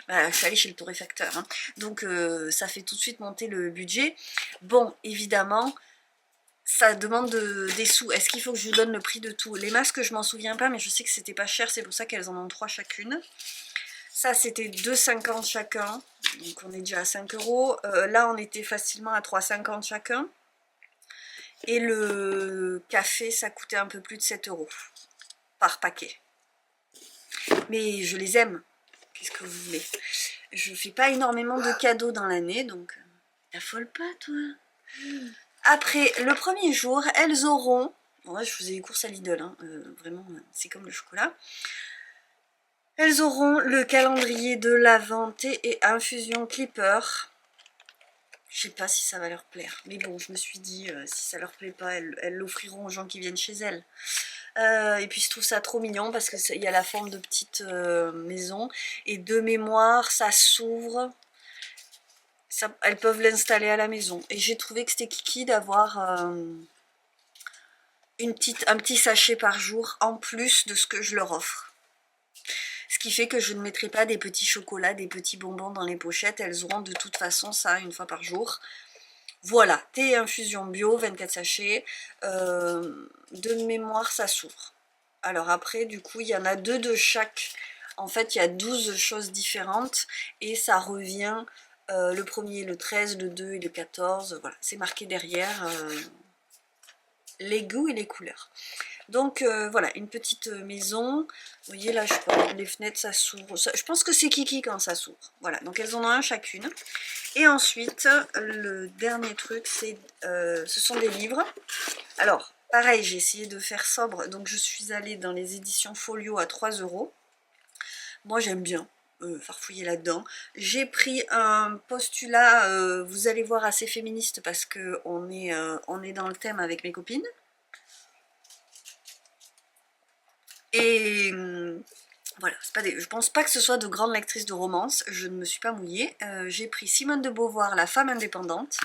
je suis allée chez le torréfacteur, hein, donc ça fait tout de suite monter le budget. Bon, évidemment, ça demande des sous. Est-ce qu'il faut que je vous donne le prix de tout? Les masques, je m'en souviens pas, mais je sais que c'était pas cher, c'est pour ça qu'elles en ont 3 chacune. Ça, c'était 2,50 chacun, donc on est déjà à 5 euros. Là, on était facilement à 3,50 chacun. Et le café, ça coûtait un peu plus de 7 euros par paquet. Mais je les aime. Qu'est-ce que vous voulez? Je fais pas énormément de cadeaux dans l'année, donc t'affole pas, toi. Après, le premier jour, elles auront... Bon, là, je faisais les courses à Lidl, hein, vraiment, c'est comme le chocolat. Elles auront le calendrier de l'Avent thé et infusion Clipper. Je sais pas si ça va leur plaire, mais bon, je me suis dit, si ça leur plaît pas, elles l'offriront aux gens qui viennent chez elles. Et puis je trouve ça trop mignon parce qu'il y a la forme de petite maison, et de mémoire, ça s'ouvre. Elles peuvent l'installer à la maison. Et j'ai trouvé que c'était kiki d'avoir un petit sachet par jour en plus de ce que je leur offre. Ce qui fait que je ne mettrai pas des petits chocolats, des petits bonbons dans les pochettes. Elles auront de toute façon ça une fois par jour. Voilà, thé et infusion bio, 24 sachets. De mémoire, ça s'ouvre. Alors après, du coup, il y en a 2 de chaque. En fait, il y a 12 choses différentes. Et ça revient le premier, le 13, le 2 et le 14. Voilà, c'est marqué derrière les goûts et les couleurs. Donc voilà, une petite maison. Vous voyez là, je parle, les fenêtres, ça s'ouvre. Je pense que c'est kiki quand ça s'ouvre. Voilà, donc elles en ont un chacune. Et ensuite, le dernier truc, ce sont des livres. Alors, pareil, j'ai essayé de faire sobre. Donc je suis allée dans les éditions Folio à 3 euros. Moi, j'aime bien farfouiller là-dedans. J'ai pris un postulat, vous allez voir, assez féministe parce qu'on est dans le thème avec mes copines. Et voilà, je pense pas que ce soit de grandes lectrices de romance, je ne me suis pas mouillée. J'ai pris Simone de Beauvoir, La femme indépendante.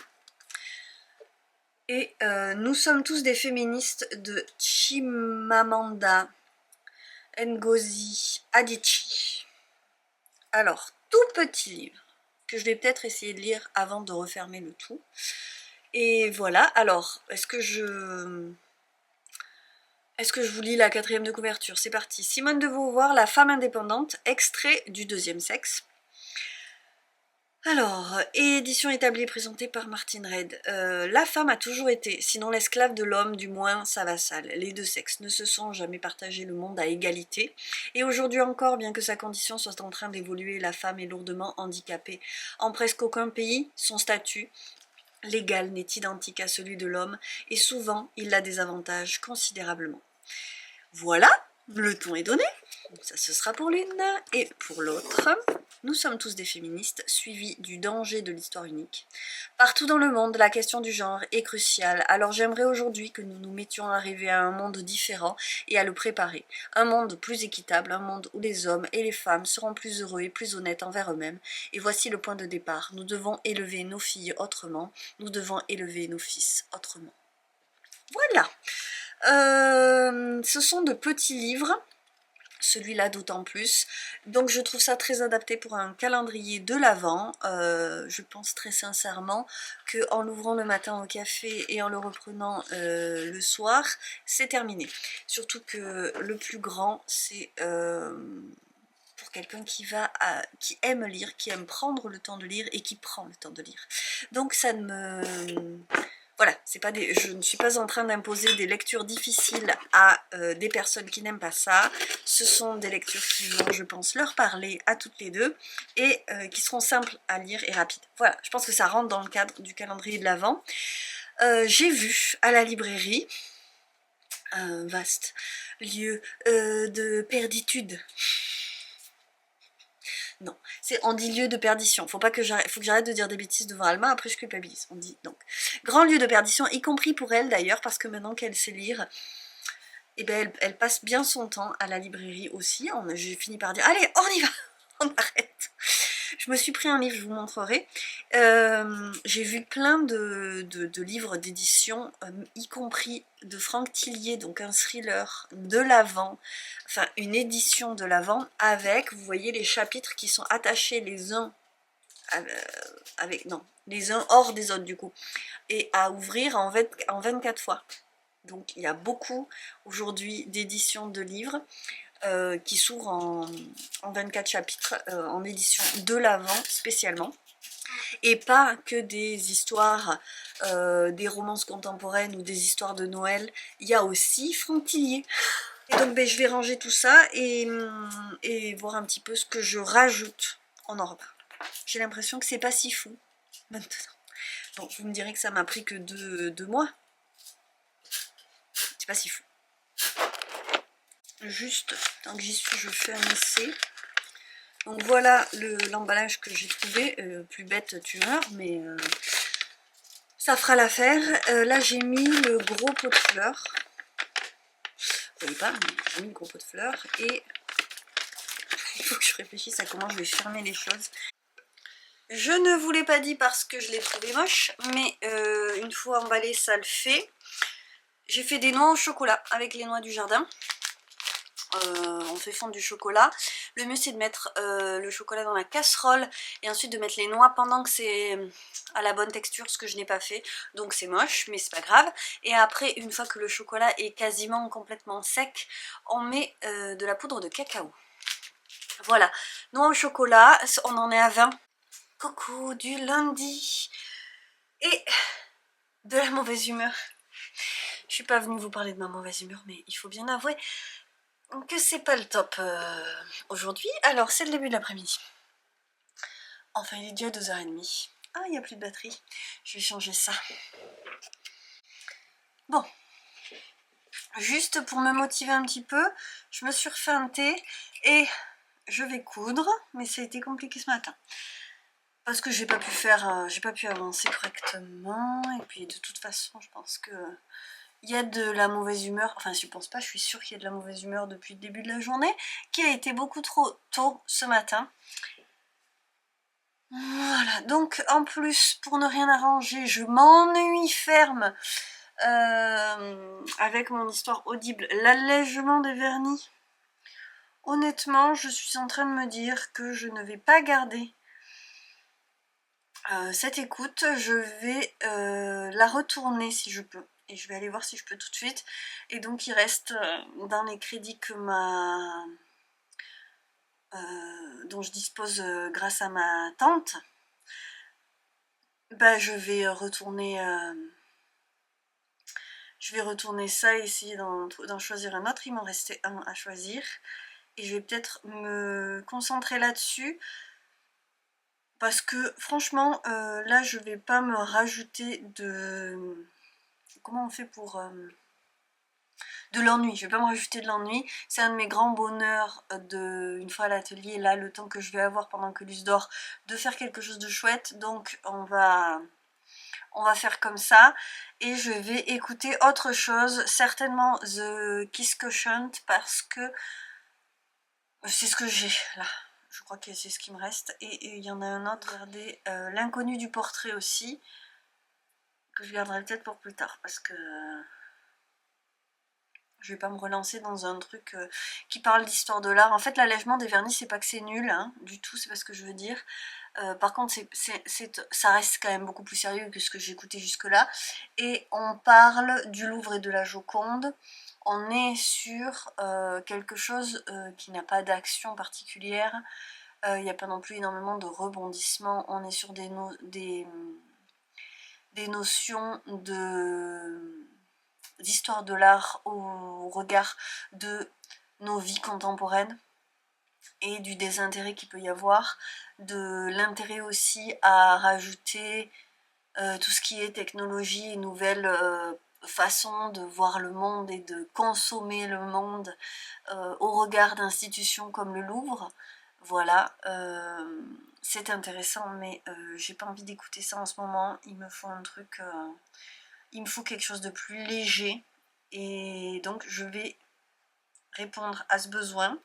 Et Nous sommes tous des féministes de Chimamanda Ngozi Adichie. Alors, tout petit livre. que je vais peut-être essayer de lire avant de refermer le tout. Et voilà, alors, est-ce que je vous lis la 4e de couverture? C'est parti. Simone de Beauvoir, La femme indépendante, extrait du 2e sexe. Alors, édition établie et présentée par Martine Reid. La femme a toujours été, sinon l'esclave de l'homme, du moins sa vassale. Les deux sexes ne se sont jamais partagé le monde à égalité. Et aujourd'hui encore, bien que sa condition soit en train d'évoluer, la femme est lourdement handicapée. En presque aucun pays, son statut légal n'est identique à celui de l'homme, et souvent il la désavantage considérablement. Voilà, le ton est donné. Ça, ce sera pour l'une. Et pour l'autre, nous sommes tous des féministes, suivis du danger de l'histoire unique. Partout dans le monde, la question du genre est cruciale. Alors j'aimerais aujourd'hui que nous nous mettions à rêver à un monde différent et à le préparer. Un monde plus équitable, un monde où les hommes et les femmes seront plus heureux et plus honnêtes envers eux-mêmes. Et voici le point de départ. Nous devons élever nos filles autrement. Nous devons élever nos fils autrement. Voilà. Ce sont de petits livres, celui-là d'autant plus, donc je trouve ça très adapté pour un calendrier de l'Avent. Je pense très sincèrement qu'en l'ouvrant le matin au café et en le reprenant le soir, c'est terminé. Surtout que le plus grand, c'est pour quelqu'un qui aime lire, qui aime prendre le temps de lire et qui prend le temps de lire. Donc ça ne me... Voilà, je ne suis pas en train d'imposer des lectures difficiles à des personnes qui n'aiment pas ça. Ce sont des lectures qui vont, je pense, leur parler à toutes les deux et qui seront simples à lire et rapides. Voilà, je pense que ça rentre dans le cadre du calendrier de l'Avent. J'ai vu à la librairie un vaste lieu de perditude. Non, on dit lieu de perdition. Faut que j'arrête de dire des bêtises devant Alma, après je culpabilise. On dit donc grand lieu de perdition, y compris pour elle d'ailleurs, parce que maintenant qu'elle sait lire, eh ben, elle passe bien son temps à la librairie aussi. J'ai fini par dire allez, on y va, on arrête. Je me suis pris un livre, je vous montrerai. J'ai vu plein de livres d'édition, y compris de Franck Tillier, donc un thriller de l'Avent, enfin une édition de l'Avent, avec, vous voyez, les chapitres qui sont attachés les uns les uns hors des autres du coup, et à ouvrir en 24 fois. Donc il y a beaucoup aujourd'hui d'éditions de livres qui s'ouvre en 24 chapitres en édition de l'Avent spécialement, et pas que des histoires, des romances contemporaines ou des histoires de Noël. Il y a aussi Franck Tillier. Et donc ben, je vais ranger tout ça et voir un petit peu ce que je rajoute. On en reparle. J'ai l'impression que c'est pas si fou maintenant. Bon, vous me direz que ça m'a pris que deux mois. C'est pas si fou. Juste, tant que j'y suis, je fais un essai. Donc voilà l'emballage que j'ai trouvé. Plus bête tu meurs, mais ça fera l'affaire. Là j'ai mis le gros pot de fleurs. Vous voyez pas, mais j'ai mis le gros pot de fleurs. Et il faut que je réfléchisse à comment je vais fermer les choses. Je ne vous l'ai pas dit parce que je l'ai trouvé moche, mais une fois emballé, ça le fait. J'ai fait des noix au chocolat avec les noix du jardin. On fait fondre du chocolat. Le mieux c'est de mettre le chocolat dans la casserole et ensuite de mettre les noix pendant que c'est à la bonne texture, ce que je n'ai pas fait, donc c'est moche mais c'est pas grave. Et après, une fois que le chocolat est quasiment complètement sec, on met de la poudre de cacao. Voilà, noix au chocolat, on en est à 20. Coucou du lundi et de la mauvaise humeur. Je suis pas venue vous parler de ma mauvaise humeur, mais il faut bien avouer que c'est pas le top aujourd'hui. Alors c'est le début de l'après-midi. Enfin il est déjà 2h30. Ah, il n'y a plus de batterie. Je vais changer ça. Bon. Juste pour me motiver un petit peu, je me suis refait un thé et je vais coudre, mais ça a été compliqué ce matin. Parce que j'ai pas pu avancer correctement, et puis de toute façon je pense que il y a de la mauvaise humeur, enfin je pense pas, je suis sûre qu'il y a de la mauvaise humeur depuis le début de la journée, qui a été beaucoup trop tôt ce matin. Voilà, donc en plus, pour ne rien arranger, je m'ennuie ferme avec mon histoire audible, l'allègement des vernis. Honnêtement, je suis en train de me dire que je ne vais pas garder cette écoute, je vais la retourner si je peux. Et je vais aller voir si je peux tout de suite. Et donc il reste dans les crédits que dont je dispose grâce à ma tante. Bah, je vais retourner ça et essayer d'en choisir un autre. Il m'en restait un à choisir. Et je vais peut-être me concentrer là-dessus. Parce que franchement, là je vais pas me rajouter de... Comment on fait pour... de l'ennui, je vais pas me rajouter de l'ennui. C'est un de mes grands bonheurs une fois à l'atelier, là, le temps que je vais avoir pendant que Luce dort, de faire quelque chose de chouette. Donc on va faire comme ça. Et je vais écouter autre chose, certainement The Kiss Quotient, parce que c'est ce que j'ai là. Je crois que c'est ce qui me reste. Et il y en a un autre, regardez, L'inconnu du portrait aussi, que je garderai peut-être pour plus tard, parce que je vais pas me relancer dans un truc qui parle d'histoire de l'art. En fait, l'allègement des vernis, c'est pas que c'est nul, hein, du tout, c'est pas ce que je veux dire. Par contre, ça reste quand même beaucoup plus sérieux que ce que j'ai écouté jusque-là. Et on parle du Louvre et de la Joconde. On est sur quelque chose qui n'a pas d'action particulière. Il n'y a pas non plus énormément de rebondissements. On est sur des notions d'histoire de l'art au regard de nos vies contemporaines et du désintérêt qu'il peut y avoir, de l'intérêt aussi à rajouter tout ce qui est technologie et nouvelles façons de voir le monde et de consommer le monde au regard d'institutions comme le Louvre. Voilà, c'est intéressant, mais j'ai pas envie d'écouter ça en ce moment. Il me faut un truc, il me faut quelque chose de plus léger, et donc je vais répondre à ce besoin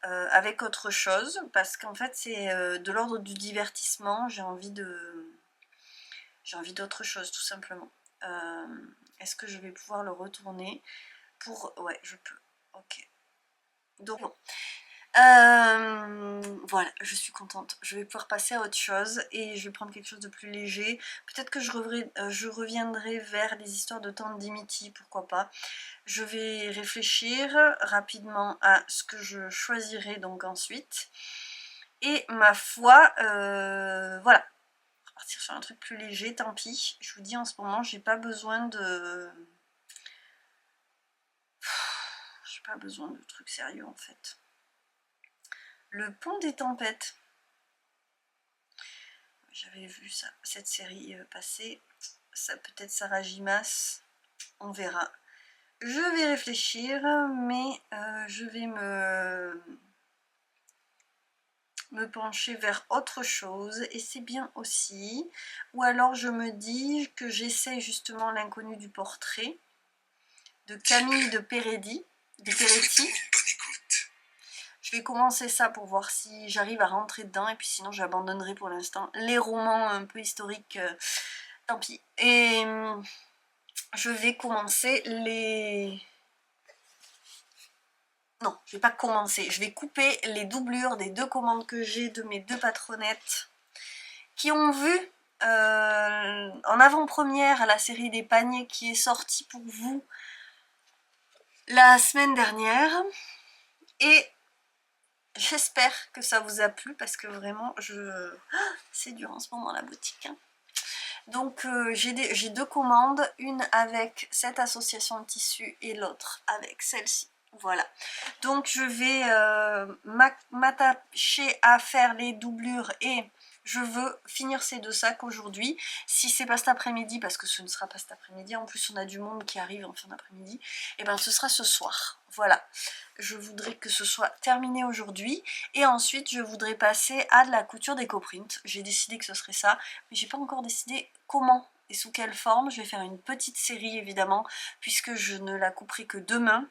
avec autre chose, parce qu'en fait c'est de l'ordre du divertissement. J'ai envie d'autre chose, tout simplement. Est-ce que je vais pouvoir le retourner pour... Ouais, je peux. Ok. Donc bon. Voilà, je suis contente. Je vais pouvoir passer à autre chose et je vais prendre quelque chose de plus léger. Peut-être que je reviendrai vers les histoires de Tante Dimity, pourquoi pas. Je vais réfléchir rapidement à ce que je choisirai donc ensuite. Et ma foi, voilà. Partir sur un truc plus léger, tant pis. Je vous dis, en ce moment, j'ai pas besoin de... J'ai pas besoin de trucs sérieux, en fait. Le Pont des Tempêtes. J'avais vu ça, cette série passer. Ça peut-être Sarah Gimas. On verra. Je vais réfléchir, mais je vais me pencher vers autre chose, et c'est bien aussi. Ou alors je me dis que j'essaie justement L'inconnu du portrait de Camille de Peretti. Je vais commencer ça pour voir si j'arrive à rentrer dedans, et puis sinon j'abandonnerai pour l'instant. Les romans un peu historiques, tant pis. Et je vais commencer les... Non, je vais pas commencer. Je vais couper les doublures des 2 commandes que j'ai de mes 2 patronnettes qui ont vu en avant-première la série des paniers qui est sortie pour vous la semaine dernière. Et j'espère que ça vous a plu, parce que vraiment, c'est dur en ce moment la boutique, hein. Donc j'ai 2 commandes, une avec cette association de tissus et l'autre avec celle-ci. Voilà, donc je vais m'attacher à faire les doublures, et je veux finir ces 2 sacs aujourd'hui. Si c'est pas cet après-midi, parce que ce ne sera pas cet après-midi, en plus on a du monde qui arrive en fin d'après-midi, et ben ce sera ce soir. Voilà, je voudrais que ce soit terminé aujourd'hui, et ensuite je voudrais passer à de la couture d'éco-print. J'ai décidé que ce serait ça, mais j'ai pas encore décidé comment et sous quelle forme. Je vais faire une petite série évidemment, puisque je ne la couperai que demain.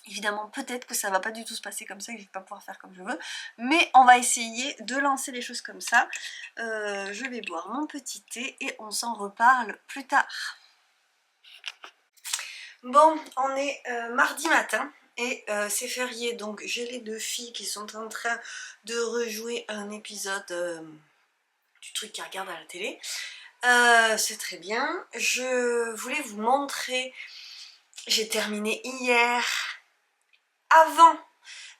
Évidemment, peut-être que ça va pas du tout se passer comme ça, que je vais pas pouvoir faire comme je veux, mais on va essayer de lancer les choses comme ça. Je vais boire mon petit thé et on s'en reparle plus tard. Bon, on est mardi matin et c'est férié, donc j'ai les 2 filles qui sont en train de rejouer un épisode du truc qu'ils regardent à la télé. C'est très bien. Je voulais vous montrer, j'ai terminé hier, avant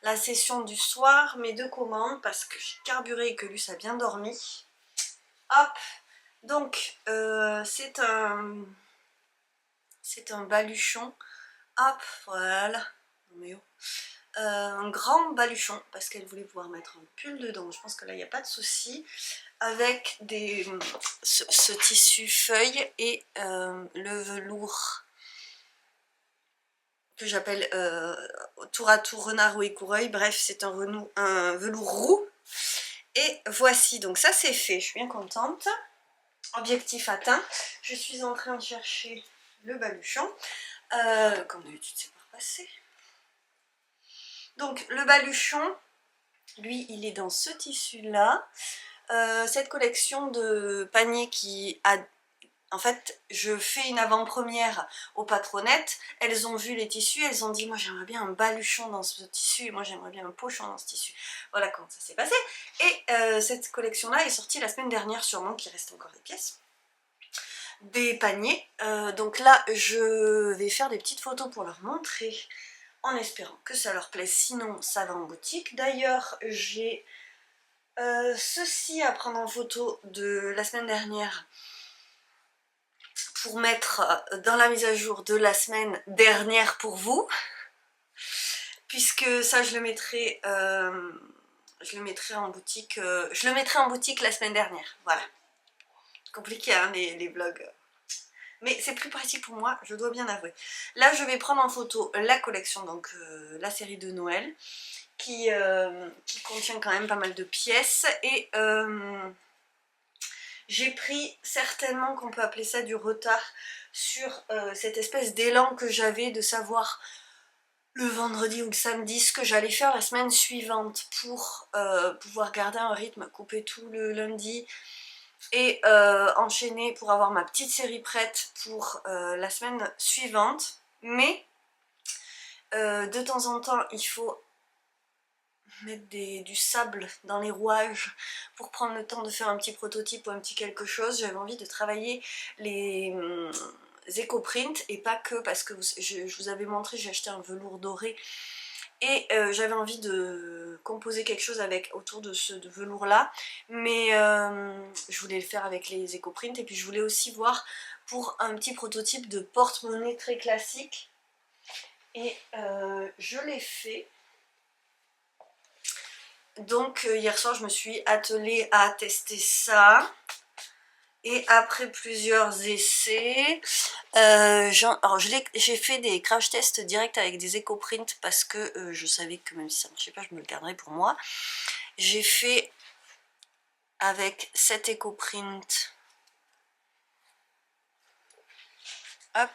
la session du soir, mes 2 commandes parce que j'ai carburé et que Luce a bien dormi. Hop, donc c'est un baluchon. Hop, voilà. Mais oh. Un grand baluchon parce qu'elle voulait pouvoir mettre un pull dedans. Je pense que là il n'y a pas de souci. Avec ce tissu feuille et le velours que j'appelle tour à tour renard ou écureuil. Bref, c'est un velours roux. Et voici, donc ça c'est fait, je suis bien contente. Objectif atteint. Je suis en train de chercher le baluchon. Comme d'habitude, c'est pas repassé. Donc le baluchon, lui, il est dans ce tissu-là. Cette collection de paniers qui a... En fait, je fais une avant-première aux patronettes, elles ont vu les tissus, elles ont dit moi j'aimerais bien un baluchon dans ce tissu, et moi j'aimerais bien un pochon dans ce tissu. Voilà comment ça s'est passé. Et cette collection-là est sortie la semaine dernière sûrement, qu'il reste encore des pièces. Des paniers, donc là je vais faire des petites photos pour leur montrer, en espérant que ça leur plaise, sinon ça va en boutique. D'ailleurs j'ai ceci à prendre en photo de la semaine dernière, pour mettre dans la mise à jour de la semaine dernière pour vous, puisque ça je le mettrai en boutique, je le mettrai en boutique la semaine dernière, voilà. Compliqué hein, les vlogs, mais c'est plus pratique pour moi, je dois bien avouer. Là je vais prendre en photo la collection, donc la série de Noël, qui contient quand même pas mal de pièces, et j'ai pris certainement, qu'on peut appeler ça du retard, sur cette espèce d'élan que j'avais de savoir le vendredi ou le samedi ce que j'allais faire la semaine suivante pour pouvoir garder un rythme, couper tout le lundi et enchaîner pour avoir ma petite série prête pour la semaine suivante. Mais de temps en temps il faut mettre du sable dans les rouages pour prendre le temps de faire un petit prototype ou un petit quelque chose. J'avais envie de travailler les éco-prints, et pas que, parce que je vous avais montré, j'ai acheté un velours doré et j'avais envie de composer quelque chose autour de ce velours là, mais je voulais le faire avec les éco-prints, et puis je voulais aussi voir pour un petit prototype de porte-monnaie très classique, et je l'ai fait. Donc hier soir je me suis attelée à tester ça, et après plusieurs essais, j'ai fait des crash tests directs avec des éco-prints parce que je savais que même si ça ne marchait pas, je me le garderais pour moi. J'ai fait avec cet éco-print, hop,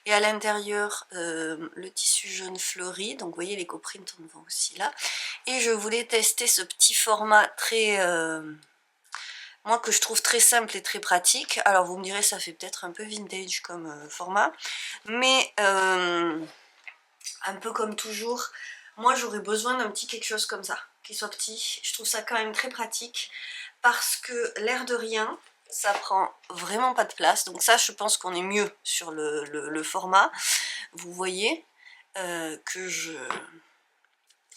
et à l'intérieur le tissu jaune fleuri, donc vous voyez l'éco-print on le voit aussi là, et je voulais tester ce petit format très... moi que je trouve très simple et très pratique. Alors vous me direz ça fait peut-être un peu vintage comme format, mais un peu comme toujours, moi j'aurais besoin d'un petit quelque chose comme ça, qui soit petit. Je trouve ça quand même très pratique, parce que l'air de rien, ça prend vraiment pas de place. Donc ça je pense qu'on est mieux sur le format. Vous voyez que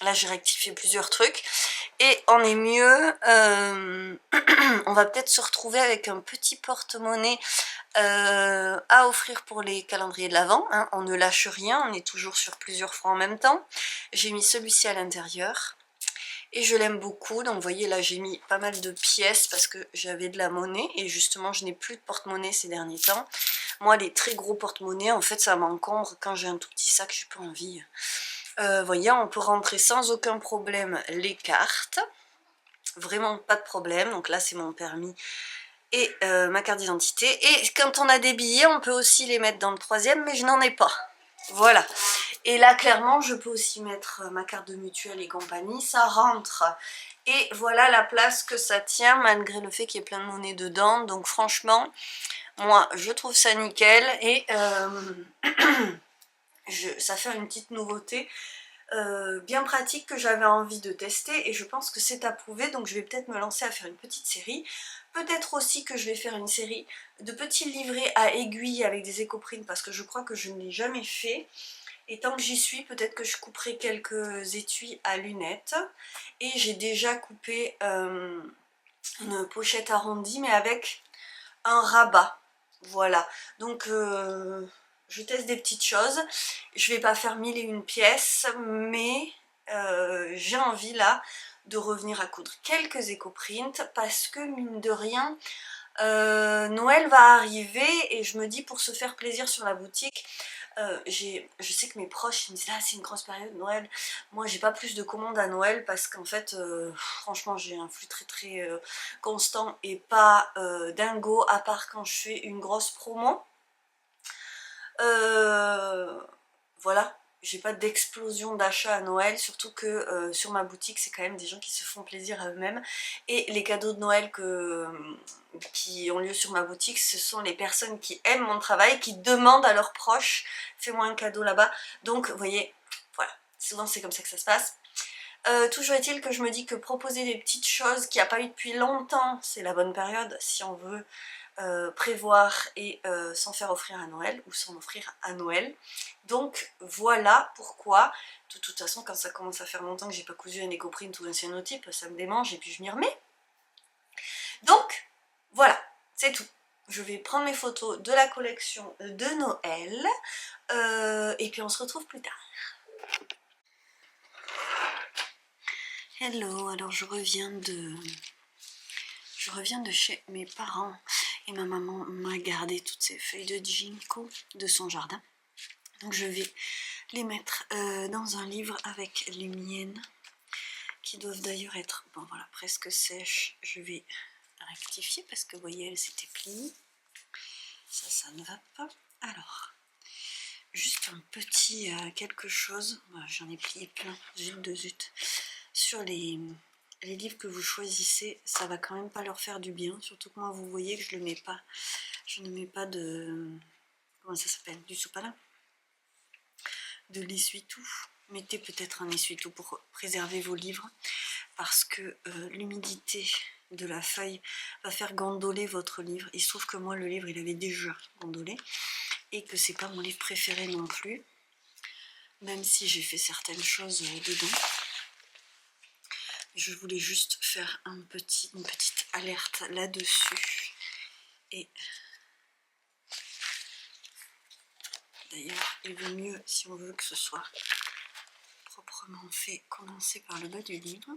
là j'ai rectifié plusieurs trucs. Et on est mieux, on va peut-être se retrouver avec un petit porte-monnaie à offrir pour les calendriers de l'Avent, hein. On ne lâche rien, on est toujours sur plusieurs francs en même temps. J'ai mis celui-ci à l'intérieur et je l'aime beaucoup. Donc vous voyez là j'ai mis pas mal de pièces parce que j'avais de la monnaie, et justement je n'ai plus de porte-monnaie ces derniers temps. Moi les très gros porte-monnaie en fait ça m'encombre, quand j'ai un tout petit sac j'ai pas envie. Voyez, on peut rentrer sans aucun problème les cartes, vraiment pas de problème. Donc là c'est mon permis et ma carte d'identité, et quand on a des billets on peut aussi les mettre dans le troisième, mais je n'en ai pas, voilà. Et là clairement je peux aussi mettre ma carte de mutuelle et compagnie, ça rentre. Et voilà la place que ça tient, malgré le fait qu'il y ait plein de monnaie dedans. Donc franchement moi je trouve ça nickel, et ça fait une petite nouveauté bien pratique que j'avais envie de tester, et je pense que c'est approuvé. Donc je vais peut-être me lancer à faire une petite série Peut-être aussi que je vais faire une série de petits livrets à aiguilles avec des écoprints parce que je crois que je ne l'ai jamais fait. Et tant que j'y suis, peut-être que je couperai quelques étuis à lunettes. Et j'ai déjà coupé une pochette arrondie mais avec un rabat. Voilà, donc je teste des petites choses. Je vais pas faire 1001 pièces, mais j'ai envie là de revenir à coudre quelques éco-prints parce que mine de rien, Noël va arriver et je me dis pour se faire plaisir sur la boutique, je sais que mes proches ils me disent ah c'est une grosse période Noël, moi j'ai pas plus de commandes à Noël parce qu'en fait franchement j'ai un flux très constant et pas dingo à part quand je fais une grosse promo. Voilà, j'ai pas d'explosion d'achat à Noël, surtout que sur ma boutique c'est quand même des gens qui se font plaisir à eux-mêmes et les cadeaux de Noël qui ont lieu sur ma boutique, ce sont les personnes qui aiment mon travail, qui demandent à leurs proches fais-moi un cadeau là-bas, donc vous voyez, voilà, souvent c'est comme ça que ça se passe. Toujours est-il que je me dis que proposer des petites choses qu'il n'y a pas eu depuis longtemps, c'est la bonne période si on veut prévoir et s'en faire offrir à Noël ou s'en offrir à Noël. Donc voilà pourquoi, de toute façon quand ça commence à faire longtemps que j'ai pas cousu un éco-print ou un cyanotype, ça me démange et puis je m'y remets. Donc voilà, c'est tout. Je vais prendre mes photos de la collection de Noël et puis on se retrouve plus tard. Hello, alors je reviens de chez mes parents et ma maman m'a gardé toutes ces feuilles de ginkgo de son jardin. Donc je vais les mettre dans un livre avec les miennes qui doivent d'ailleurs être, bon voilà, presque sèches. Je vais rectifier parce que vous voyez elles s'étaient pliées. Ça ne va pas. Alors, juste un petit quelque chose, j'en ai plié plein, zut de zut, sur les livres que vous choisissez, ça va quand même pas leur faire du bien, surtout que moi vous voyez que je ne mets pas de, comment ça s'appelle, du sopalin, de l'essuie-tout. Mettez peut-être un essuie-tout pour préserver vos livres, parce que l'humidité de la feuille va faire gondoler votre livre. Il se trouve que moi le livre il avait déjà gondolé, et que c'est pas mon livre préféré non plus, même si j'ai fait certaines choses dedans. Je voulais juste faire une petite alerte là-dessus. Et d'ailleurs, il vaut mieux, si on veut que ce soit proprement fait, commencer par le bas du livre.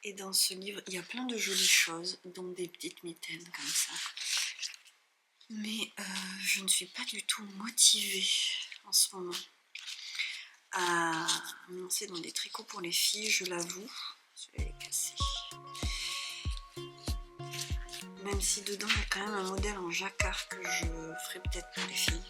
Et dans ce livre, il y a plein de jolies choses, dont des petites mitaines comme ça. Mais je ne suis pas du tout motivée en ce moment à me lancer dans des tricots pour les filles, je l'avoue. Je vais les casser. Même si dedans il y a quand même un modèle en jacquard que je ferai peut-être pour les filles.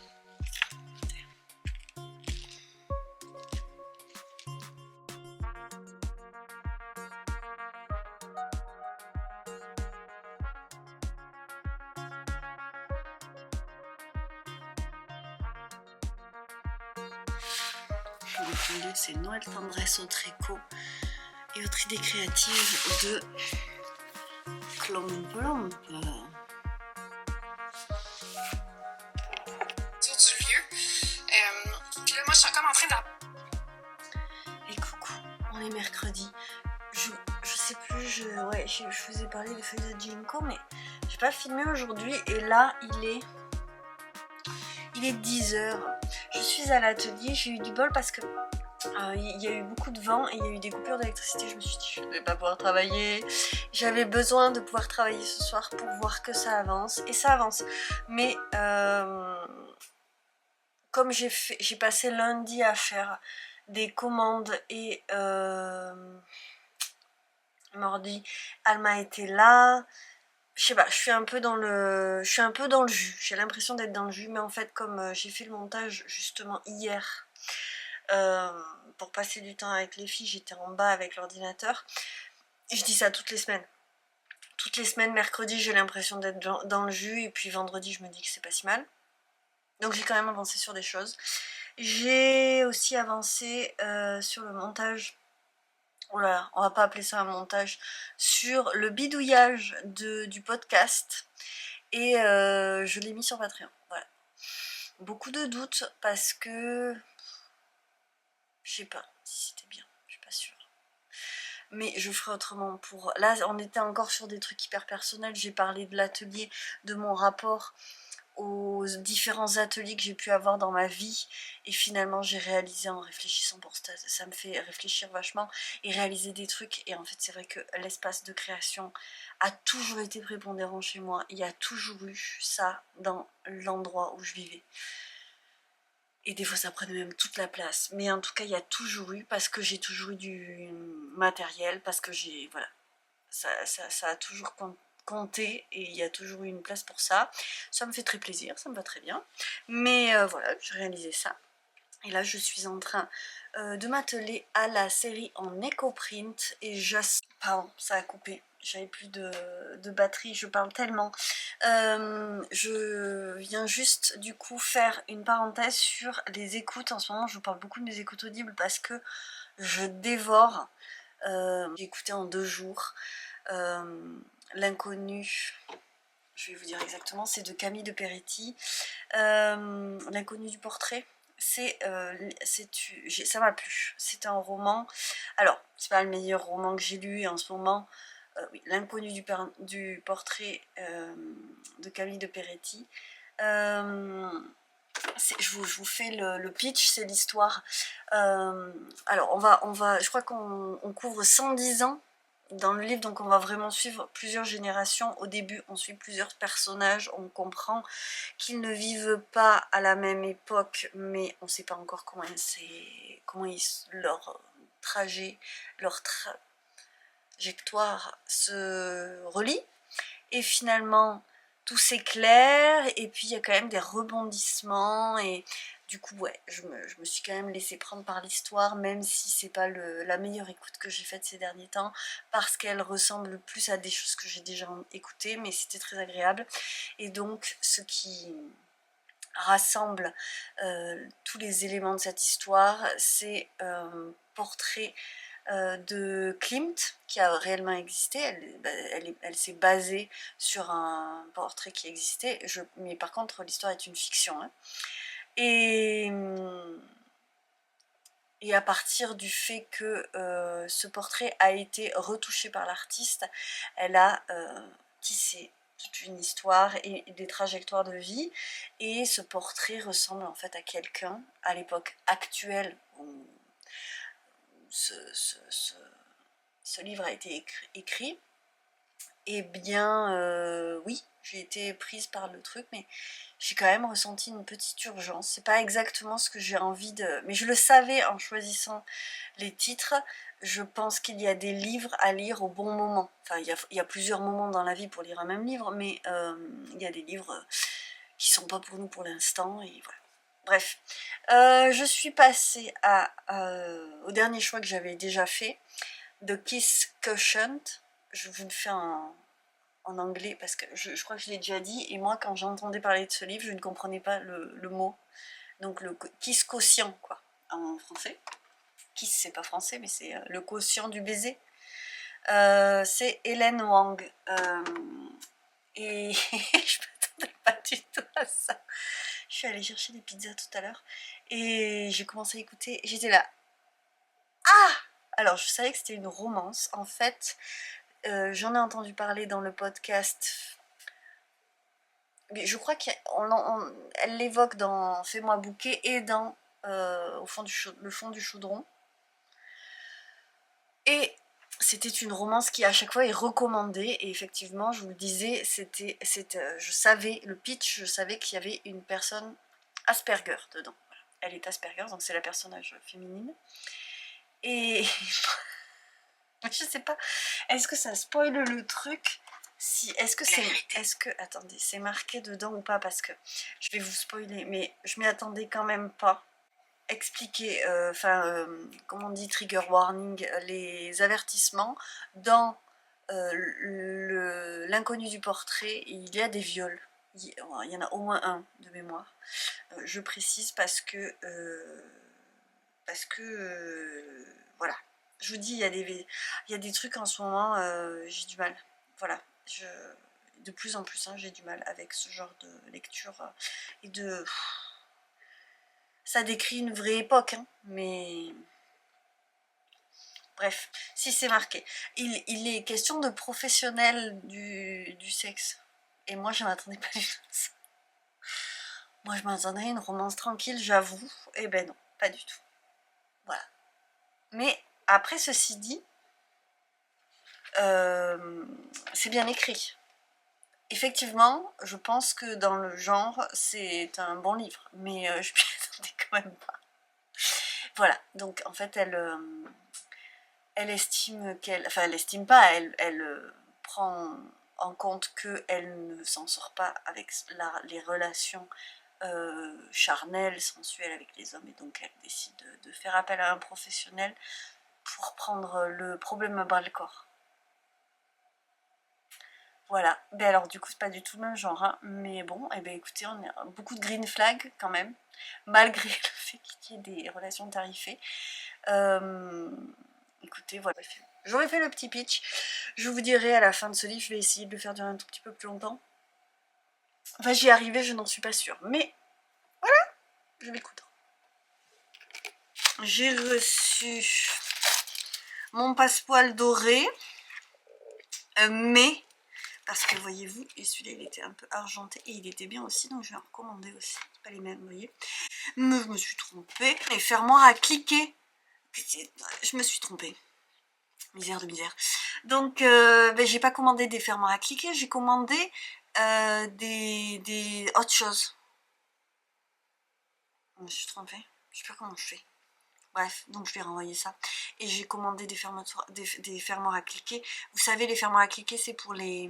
Donc c'est Noël tendresse au tricot et autres idées créatives de Klomplomp. Du lieu. Puis là, moi, je suis comme en train de... Et coucou, on est mercredi. Je sais plus, je vous ai parlé des feuilles de ginkgo, mais j'ai pas filmé aujourd'hui. Et là, il est 10h. Je suis à l'atelier, j'ai eu du bol parce que il y a eu beaucoup de vent et il y a eu des coupures d'électricité. Je me suis dit je ne vais pas pouvoir travailler. J'avais besoin de pouvoir travailler ce soir pour voir que ça avance. Et ça avance. Mais comme j'ai passé lundi à faire des commandes et mardi, Alma était là. Je sais pas, je suis un peu dans le jus. J'ai l'impression d'être dans le jus, mais en fait comme j'ai fait le montage justement hier pour passer du temps avec les filles, j'étais en bas avec l'ordinateur. Je dis ça toutes les semaines. Toutes les semaines, mercredi, j'ai l'impression d'être dans le jus, et puis vendredi, je me dis que c'est pas si mal. Donc j'ai quand même avancé sur des choses. J'ai aussi avancé sur le montage oh là là, on va pas appeler ça un montage, sur le bidouillage du podcast. Et je l'ai mis sur Patreon. Voilà. Beaucoup de doutes parce que je sais pas si c'était bien, je suis pas sûre. Mais je ferai autrement pour... Là, on était encore sur des trucs hyper personnels. J'ai parlé de l'atelier, de mon rapport aux différents ateliers que j'ai pu avoir dans ma vie. Et finalement, j'ai réalisé en réfléchissant pour ça. Ça me fait réfléchir vachement et réaliser des trucs. Et en fait, c'est vrai que l'espace de création a toujours été prépondérant chez moi. Il y a toujours eu ça dans l'endroit où je vivais. Et des fois ça prenait même toute la place. Mais en tout cas il y a toujours eu, parce que j'ai toujours eu du matériel, parce que j'ai... Voilà. Ça a toujours compté et il y a toujours eu une place pour ça. Ça me fait très plaisir, ça me va très bien. Mais voilà, j'ai réalisé ça. Et là je suis en train de m'atteler à la série en éco-print. Et pardon, ça a coupé. J'avais plus de batterie, je parle tellement. Je viens juste du coup faire une parenthèse sur les écoutes. En ce moment je vous parle beaucoup de mes écoutes audibles parce que je dévore. J'ai écouté en 2 jours L'inconnu, je vais vous dire exactement, c'est de Camille de Peretti. L'inconnu du portrait, ça m'a plu. C'est un roman, alors c'est pas le meilleur roman que j'ai lu en ce moment. Oui, L'inconnu du portrait de Camille de Peretti. Je vous fais le pitch, c'est l'histoire. Alors je crois qu'on couvre 110 ans dans le livre, donc on va vraiment suivre plusieurs générations. Au début, on suit plusieurs personnages, on comprend qu'ils ne vivent pas à la même époque, mais on ne sait pas encore leur trajet, leur trajectoire se relie. Et finalement, tout s'éclaire, et puis il y a quand même des rebondissements, et du coup, ouais, je me suis quand même laissée prendre par l'histoire, même si c'est pas la meilleure écoute que j'ai faite ces derniers temps, parce qu'elle ressemble plus à des choses que j'ai déjà écoutées, mais c'était très agréable. Et donc, ce qui rassemble tous les éléments de cette histoire, c'est un portrait de Klimt, qui a réellement existé. Elle s'est basée sur un portrait qui existait, mais par contre l'histoire est une fiction, hein. Et à partir du fait que ce portrait a été retouché par l'artiste, elle a tissé toute une histoire et des trajectoires de vie, et ce portrait ressemble en fait à quelqu'un à l'époque actuelle où ce livre a été écrit. Et bien oui, j'ai été prise par le truc, mais j'ai quand même ressenti une petite urgence. C'est pas exactement ce que j'ai envie de... Mais je le savais en choisissant les titres. Je pense qu'il y a des livres à lire au bon moment. Enfin, il y a plusieurs moments dans la vie pour lire un même livre, mais il y a des livres qui sont pas pour nous pour l'instant, et voilà. Bref, je suis passée au dernier choix que j'avais déjà fait, The Kiss Quotient. Je vous le fais en anglais parce que je crois que je l'ai déjà dit, et moi quand j'entendais parler de ce livre je ne comprenais pas le mot, donc le kiss quotient quoi en français. Kiss c'est pas français, mais c'est le quotient du baiser. C'est Hélène Wang, et je m'attendais pas du tout à ça. Je suis allée chercher des pizzas tout à l'heure et j'ai commencé à écouter, j'étais là, ah, alors je savais que c'était une romance en fait. J'en ai entendu parler dans le podcast. Je crois qu'elle l'évoque dans Fais-moi bouquet et dans le fond du chaudron. Et c'était une romance qui à chaque fois est recommandée. Et effectivement, je vous le disais, je savais le pitch, je savais qu'il y avait une personne Asperger dedans. Voilà. Elle est Asperger, donc c'est la personnage féminine. Et je sais pas, est-ce que ça spoil le truc? Si, attendez, c'est marqué dedans ou pas? Parce que je vais vous spoiler, mais je m'y attendais quand même pas. Expliquer, comment on dit, trigger warning, les avertissements. Dans l'inconnu du portrait, il y a des viols. Il y en a au moins un de mémoire. Je précise parce que voilà. je vous dis, il y a des trucs en ce moment, j'ai du mal. Voilà, de plus en plus, hein, j'ai du mal avec ce genre de lecture et de... Ça décrit une vraie époque, hein, mais... Bref, si c'est marqué. Il est question de professionnels du sexe. Et moi, je m'attendais pas du tout à ça. Moi, je m'attendais à une romance tranquille, j'avoue. Eh ben non, pas du tout. Voilà. Mais après, ceci dit, c'est bien écrit. Effectivement, je pense que dans le genre, c'est un bon livre. Mais je m'y attendais quand même pas. Voilà, donc en fait, elle estime qu'elle... Enfin, elle estime pas, elle prend en compte qu'elle ne s'en sort pas avec les relations charnelles, sensuelles avec les hommes, et donc elle décide de faire appel à un professionnel pour prendre le problème à bras le corps. Voilà, ben alors du coup c'est pas du tout le même genre, hein. Mais bon, et ben écoutez, on a beaucoup de green flag quand même, malgré le fait qu'il y ait des relations tarifées. Écoutez, voilà, j'aurais fait le petit pitch. Je vous dirai à la fin de ce livre, je vais essayer de le faire durer un tout petit peu plus longtemps. Enfin, j'y arriverai, je n'en suis pas sûre. Mais voilà, je vais coudre. J'ai reçu mon passepoil doré, mais, parce que voyez-vous, et celui-là il était un peu argenté, et il était bien aussi, donc je vais en recommander aussi. Pas les mêmes, vous voyez. Mais je me suis trompée. Les fermoirs à cliquer. Je me suis trompée. Misère de misère. Donc, ben, j'ai pas commandé des fermoirs à cliquer, j'ai commandé des autres choses. Je me suis trompée. Je sais pas comment je fais. Bref, donc je vais renvoyer ça. Et j'ai commandé des fermoirs à cliquer. Vous savez, les fermoirs à cliquer, c'est pour les...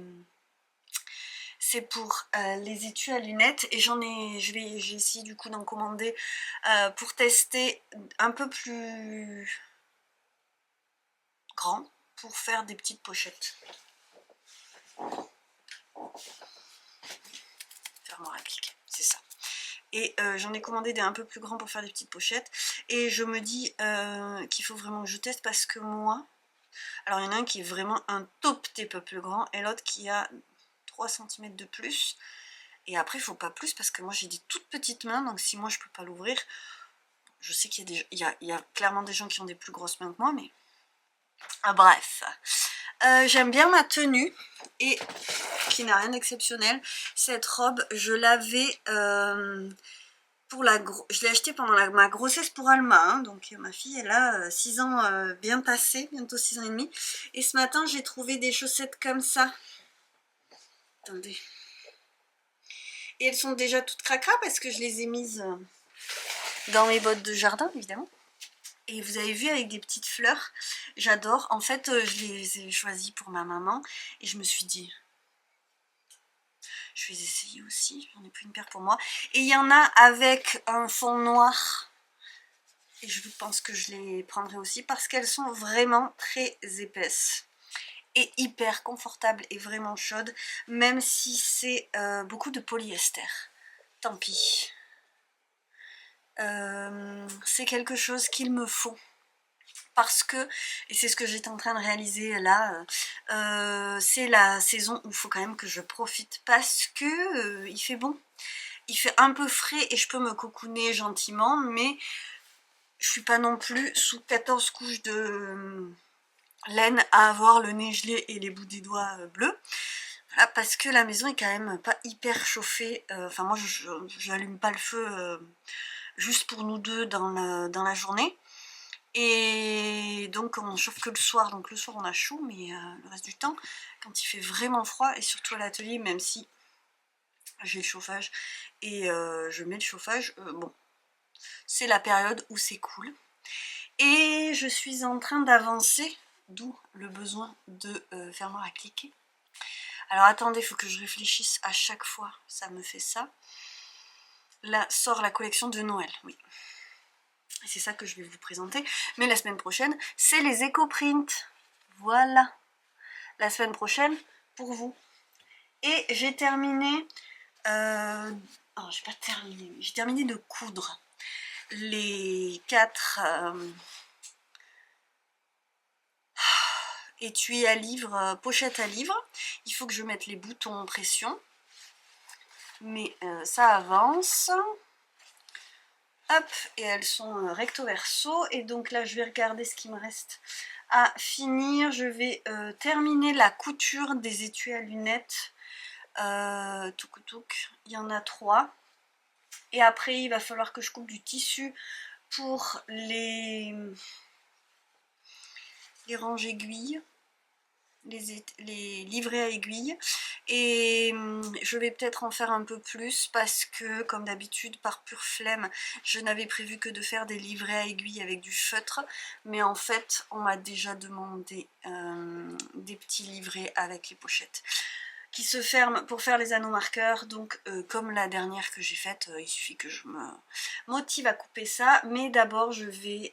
C'est pour les étuis à lunettes. Et j'ai essayé du coup d'en commander pour tester un peu plus grand, pour faire des petites pochettes. Fermoir à cliquer, c'est ça. Et j'en ai commandé des un peu plus grands pour faire des petites pochettes. Et je me dis qu'il faut vraiment que je teste parce que moi... Alors il y en a un qui est vraiment un tout petit peu plus grand et l'autre qui a 3 cm de plus. Et après il faut pas plus parce que moi j'ai des toutes petites mains. Donc si moi je peux pas l'ouvrir, je sais qu'il y a clairement des gens qui ont des plus grosses mains que moi. Mais bref. J'aime bien ma tenue et qui n'a rien d'exceptionnel. Cette robe, je l'avais je l'ai achetée pendant ma grossesse pour Alma, hein. Donc ma fille elle a 6 ans bien passés, bientôt 6 ans et demi. Et ce matin j'ai trouvé des chaussettes comme ça. Attendez. Et elles sont déjà toutes cracra parce que je les ai mises dans mes bottes de jardin évidemment. Et vous avez vu avec des petites fleurs, j'adore. En fait, je les ai choisies pour ma maman et je me suis dit, je vais les essayer aussi. J'en ai pris une paire pour moi. Et il y en a avec un fond noir. Et je pense que je les prendrai aussi parce qu'elles sont vraiment très épaisses. Et hyper confortables et vraiment chaudes. Même si c'est beaucoup de polyester. Tant pis. C'est quelque chose qu'il me faut. Parce que, et c'est ce que j'étais en train de réaliser là, c'est la saison où il faut quand même que je profite parce que il fait bon. Il fait un peu frais et je peux me cocooner gentiment, mais je suis pas non plus sous 14 couches de laine à avoir le nez gelé et les bouts des doigts bleus. Voilà, parce que la maison est quand même pas hyper chauffée. Enfin moi je n'allume pas le feu juste pour nous deux dans la journée. Et donc on chauffe que le soir, donc le soir on a chaud, mais le reste du temps, quand il fait vraiment froid, et surtout à l'atelier, même si j'ai le chauffage et je mets le chauffage, bon, c'est la période où c'est cool. Et je suis en train d'avancer, d'où le besoin de fermoir à cliquer. Alors attendez, il faut que je réfléchisse à chaque fois, ça me fait ça. Là sort la collection de Noël, oui. C'est ça que je vais vous présenter. Mais la semaine prochaine, c'est les éco-prints. Voilà. La semaine prochaine, pour vous. Et j'ai terminé... Oh, j'ai pas terminé. J'ai terminé de coudre les 4 étui à livre, pochette à livre. Il faut que je mette les boutons en pression. Mais ça avance. Hop, et elles sont recto verso. Et donc là, je vais regarder ce qui me reste à finir. Je vais terminer la couture des étuis à lunettes. Touc touc, il y en a 3. Et après, il va falloir que je coupe du tissu pour les ranges aiguilles. Les livrets à aiguilles, et je vais peut-être en faire un peu plus parce que comme d'habitude par pure flemme je n'avais prévu que de faire des livrets à aiguilles avec du feutre, mais en fait on m'a déjà demandé des petits livrets avec les pochettes qui se ferment pour faire les anneaux marqueurs, donc comme la dernière que j'ai faite, il suffit que je me motive à couper ça, mais d'abord je vais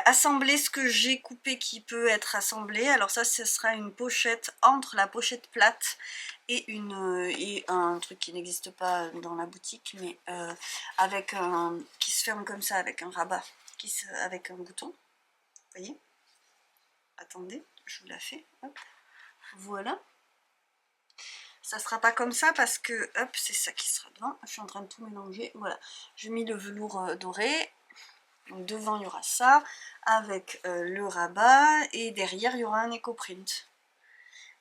assembler ce que j'ai coupé qui peut être assemblé. Alors ça, ce sera une pochette entre la pochette plate et un truc qui n'existe pas dans la boutique, mais avec qui se ferme comme ça avec un rabat, avec un bouton. Vous voyez? Attendez, je vous la fais. Hop. Voilà. Ça sera pas comme ça parce que, hop, c'est ça qui sera devant. Je suis en train de tout mélanger. Voilà, j'ai mis le velours doré. Donc devant il y aura ça avec le rabat et derrière il y aura un éco-print.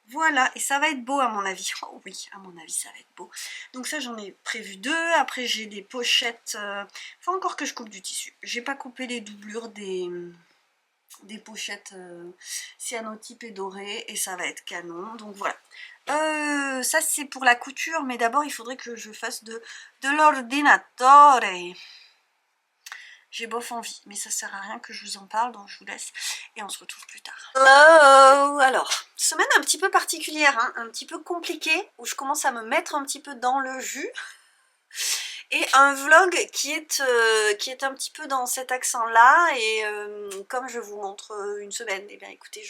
Voilà, et ça va être beau à mon avis. Oh oui, à mon avis ça va être beau. Donc ça j'en ai prévu 2. Après j'ai des pochettes. Faut encore que je coupe du tissu. J'ai pas coupé les doublures des pochettes cyanotype et dorées et ça va être canon. Donc voilà. Ça c'est pour la couture, mais d'abord il faudrait que je fasse de l'ordinatore. J'ai bof envie, mais ça sert à rien que je vous en parle, donc je vous laisse et on se retrouve plus tard. Hello. Alors, semaine un petit peu particulière, hein, un petit peu compliquée, où je commence à me mettre un petit peu dans le jus. Et un vlog qui est un petit peu dans cet accent-là, et comme je vous montre une semaine, et bien écoutez,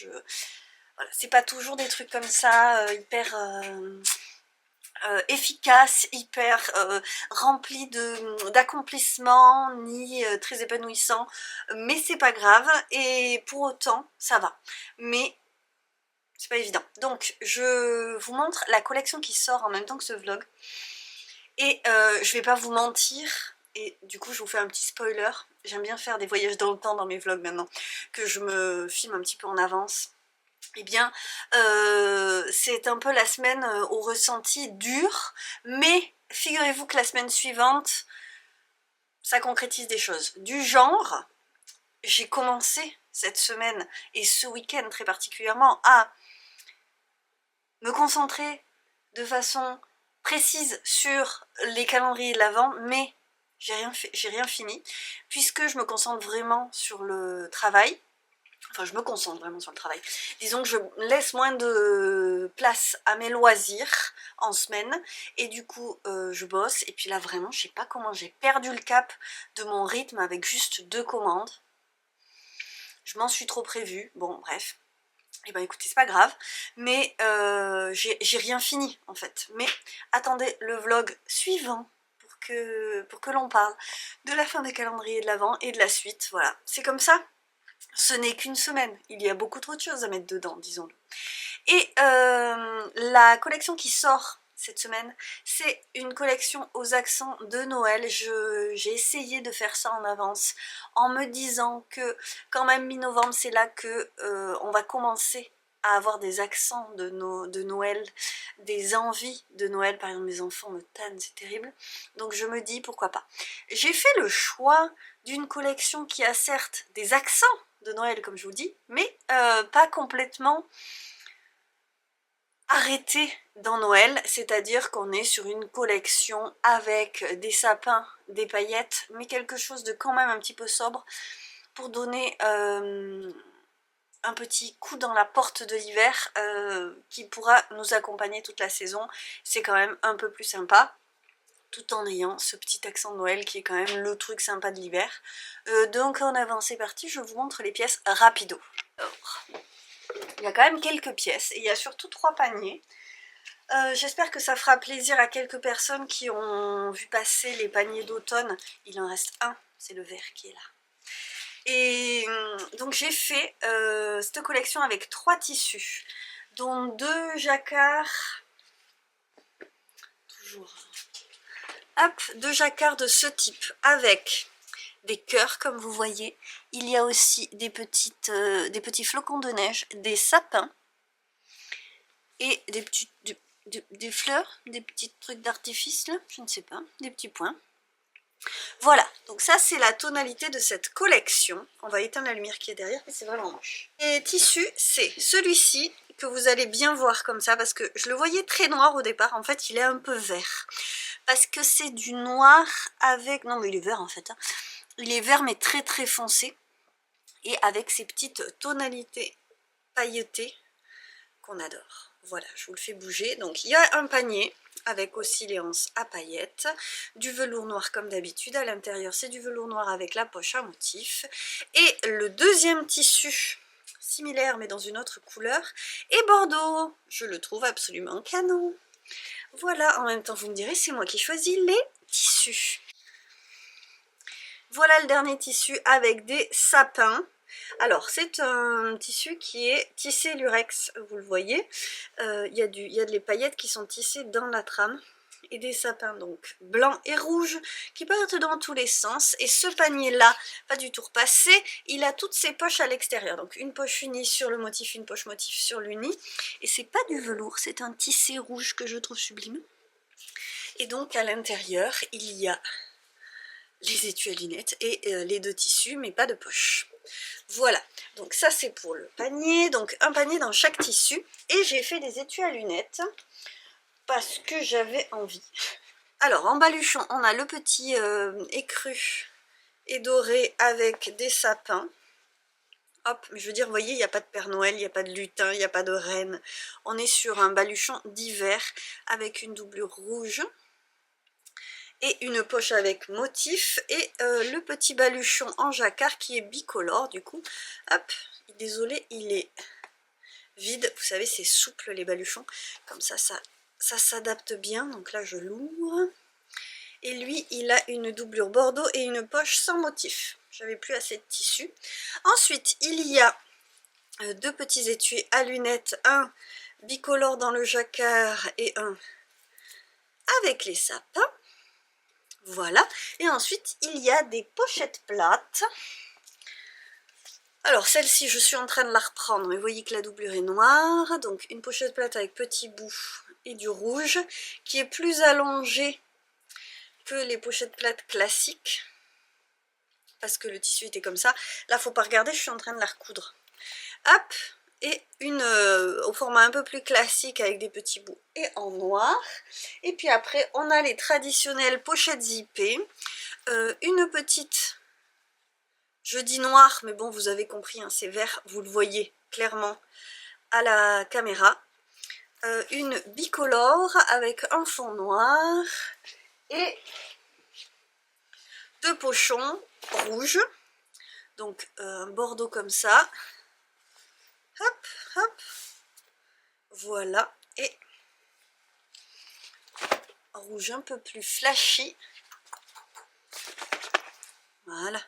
voilà, c'est pas toujours des trucs comme ça, hyper... efficace, hyper rempli d'accomplissements, ni très épanouissant, mais c'est pas grave, et pour autant ça va, mais c'est pas évident. Donc je vous montre la collection qui sort en même temps que ce vlog, et je vais pas vous mentir, et du coup je vous fais un petit spoiler. J'aime bien faire des voyages dans le temps dans mes vlogs maintenant, que je me filme un petit peu en avance. Eh bien, c'est un peu la semaine au ressenti dur, mais figurez-vous que la semaine suivante, ça concrétise des choses. Du genre, j'ai commencé cette semaine, et ce week-end très particulièrement, à me concentrer de façon précise sur les calendriers de l'Avent, mais j'ai rien fini, puisque je me concentre vraiment sur le travail. Enfin, je me concentre vraiment sur le travail. Disons que je laisse moins de place à mes loisirs en semaine. Et du coup, je bosse. Et puis là, vraiment, je sais pas comment j'ai perdu le cap de mon rythme avec juste 2 commandes. Je m'en suis trop prévue. Bon, bref. Et ben écoutez, c'est pas grave. Mais j'ai rien fini, en fait. Mais attendez le vlog suivant pour que l'on parle de la fin des calendriers de l'Avent et de la suite. Voilà, c'est comme ça. Ce n'est qu'une semaine, il y a beaucoup trop de choses à mettre dedans, disons-le. Et la collection qui sort cette semaine, c'est une collection aux accents de Noël. J'ai essayé de faire ça en avance, en me disant que quand même mi-novembre, c'est là que on va commencer à avoir des accents de Noël, des envies de Noël. Par exemple, mes enfants me tannent, c'est terrible. Donc je me dis, pourquoi pas. J'ai fait le choix d'une collection qui a certes des accents de Noël, comme je vous dis, mais pas complètement arrêté dans Noël, c'est-à-dire qu'on est sur une collection avec des sapins, des paillettes, mais quelque chose de quand même un petit peu sobre pour donner un petit coup dans la porte de l'hiver qui pourra nous accompagner toute la saison. C'est quand même un peu plus sympa, tout en ayant ce petit accent de Noël qui est quand même le truc sympa de l'hiver. Donc en avant, c'est parti, je vous montre les pièces rapido. Alors, il y a quand même quelques pièces, et il y a surtout 3 paniers. J'espère que ça fera plaisir à quelques personnes qui ont vu passer les paniers d'automne. Il en reste un, c'est le vert qui est là. Et donc j'ai fait cette collection avec 3 tissus, dont 2 jacquards, toujours, hop, 2 jacquards de ce type, avec des cœurs comme vous voyez. Il y a aussi des petits flocons de neige, des sapins, et des fleurs, des petits trucs d'artifice là, je ne sais pas, des petits points. Voilà, donc ça c'est la tonalité de cette collection. On va éteindre la lumière qui est derrière, mais c'est vraiment moche. Et tissu, c'est celui-ci que vous allez bien voir comme ça, parce que je le voyais très noir au départ, en fait il est un peu vert. Parce que c'est du noir avec... Non mais il est vert en fait, hein. Il est vert mais très très foncé, et avec ces petites tonalités pailletées qu'on adore. Voilà, je vous le fais bouger. Donc il y a un panier avec aussi les anses à paillettes, du velours noir comme d'habitude. À l'intérieur c'est du velours noir avec la poche à motif. Et le deuxième tissu, similaire mais dans une autre couleur, est bordeaux. Je le trouve absolument canon. Voilà, en même temps vous me direz, c'est moi qui choisis les tissus. Voilà le dernier tissu avec des sapins. Alors c'est un tissu qui est tissé lurex, vous le voyez. Il y a des paillettes qui sont tissées dans la trame. Et des sapins donc blancs et rouges qui partent dans tous les sens. Et ce panier là, pas du tout repassé, il a toutes ses poches à l'extérieur. Donc une poche unie sur le motif, une poche motif sur l'uni. Et c'est pas du velours, c'est un tissé rouge que je trouve sublime. Et donc à l'intérieur il y a les étuis à lunettes et les 2 tissus, mais pas de poche. Voilà, donc ça c'est pour le panier, donc un panier dans chaque tissu. Et j'ai fait des étuis à lunettes parce que j'avais envie. Alors en baluchon, on a le petit écru et doré avec des sapins. Hop, mais je veux dire, vous voyez, il n'y a pas de Père Noël, il n'y a pas de lutin, il n'y a pas de reine. On est sur un baluchon d'hiver avec une doublure rouge. Et une poche avec motif, et le petit baluchon en jacquard qui est bicolore du coup. Hop, désolé, il est vide, vous savez c'est souple les baluchons, comme ça s'adapte bien, donc là je l'ouvre. Et lui il a une doublure bordeaux et une poche sans motif, j'avais plus assez de tissu. Ensuite il y a 2 petits étuis à lunettes, un bicolore dans le jacquard et un avec les sapins. Voilà, et ensuite il y a des pochettes plates. Alors celle-ci je suis en train de la reprendre, mais vous voyez que la doublure est noire, donc une pochette plate avec petit bout et du rouge, qui est plus allongée que les pochettes plates classiques, parce que le tissu était comme ça. Là faut pas regarder, je suis en train de la recoudre. Hop, et une au format un peu plus classique avec des petits bouts et en noir. Et puis après on a les traditionnelles pochettes zippées, une petite, je dis noir mais bon vous avez compris hein, c'est vert, vous le voyez clairement à la caméra, une bicolore avec un fond noir et 2 pochons rouges, donc un bordeaux comme ça. Hop, hop, voilà, et rouge un peu plus flashy, voilà,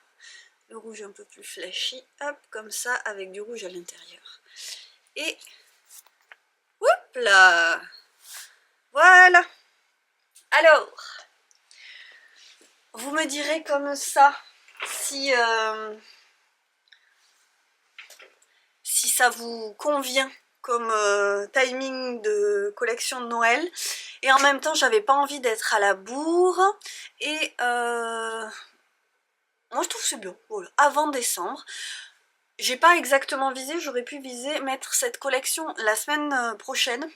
le rouge un peu plus flashy, hop, comme ça, avec du rouge à l'intérieur. Et, hop là, voilà. Alors, vous me direz comme ça, si ça vous convient comme timing de collection de Noël. Et en même temps j'avais pas envie d'être à la bourre, et moi je trouve c'est bien, voilà, avant décembre. J'ai pas exactement visé, j'aurais pu viser mettre cette collection la semaine prochaine,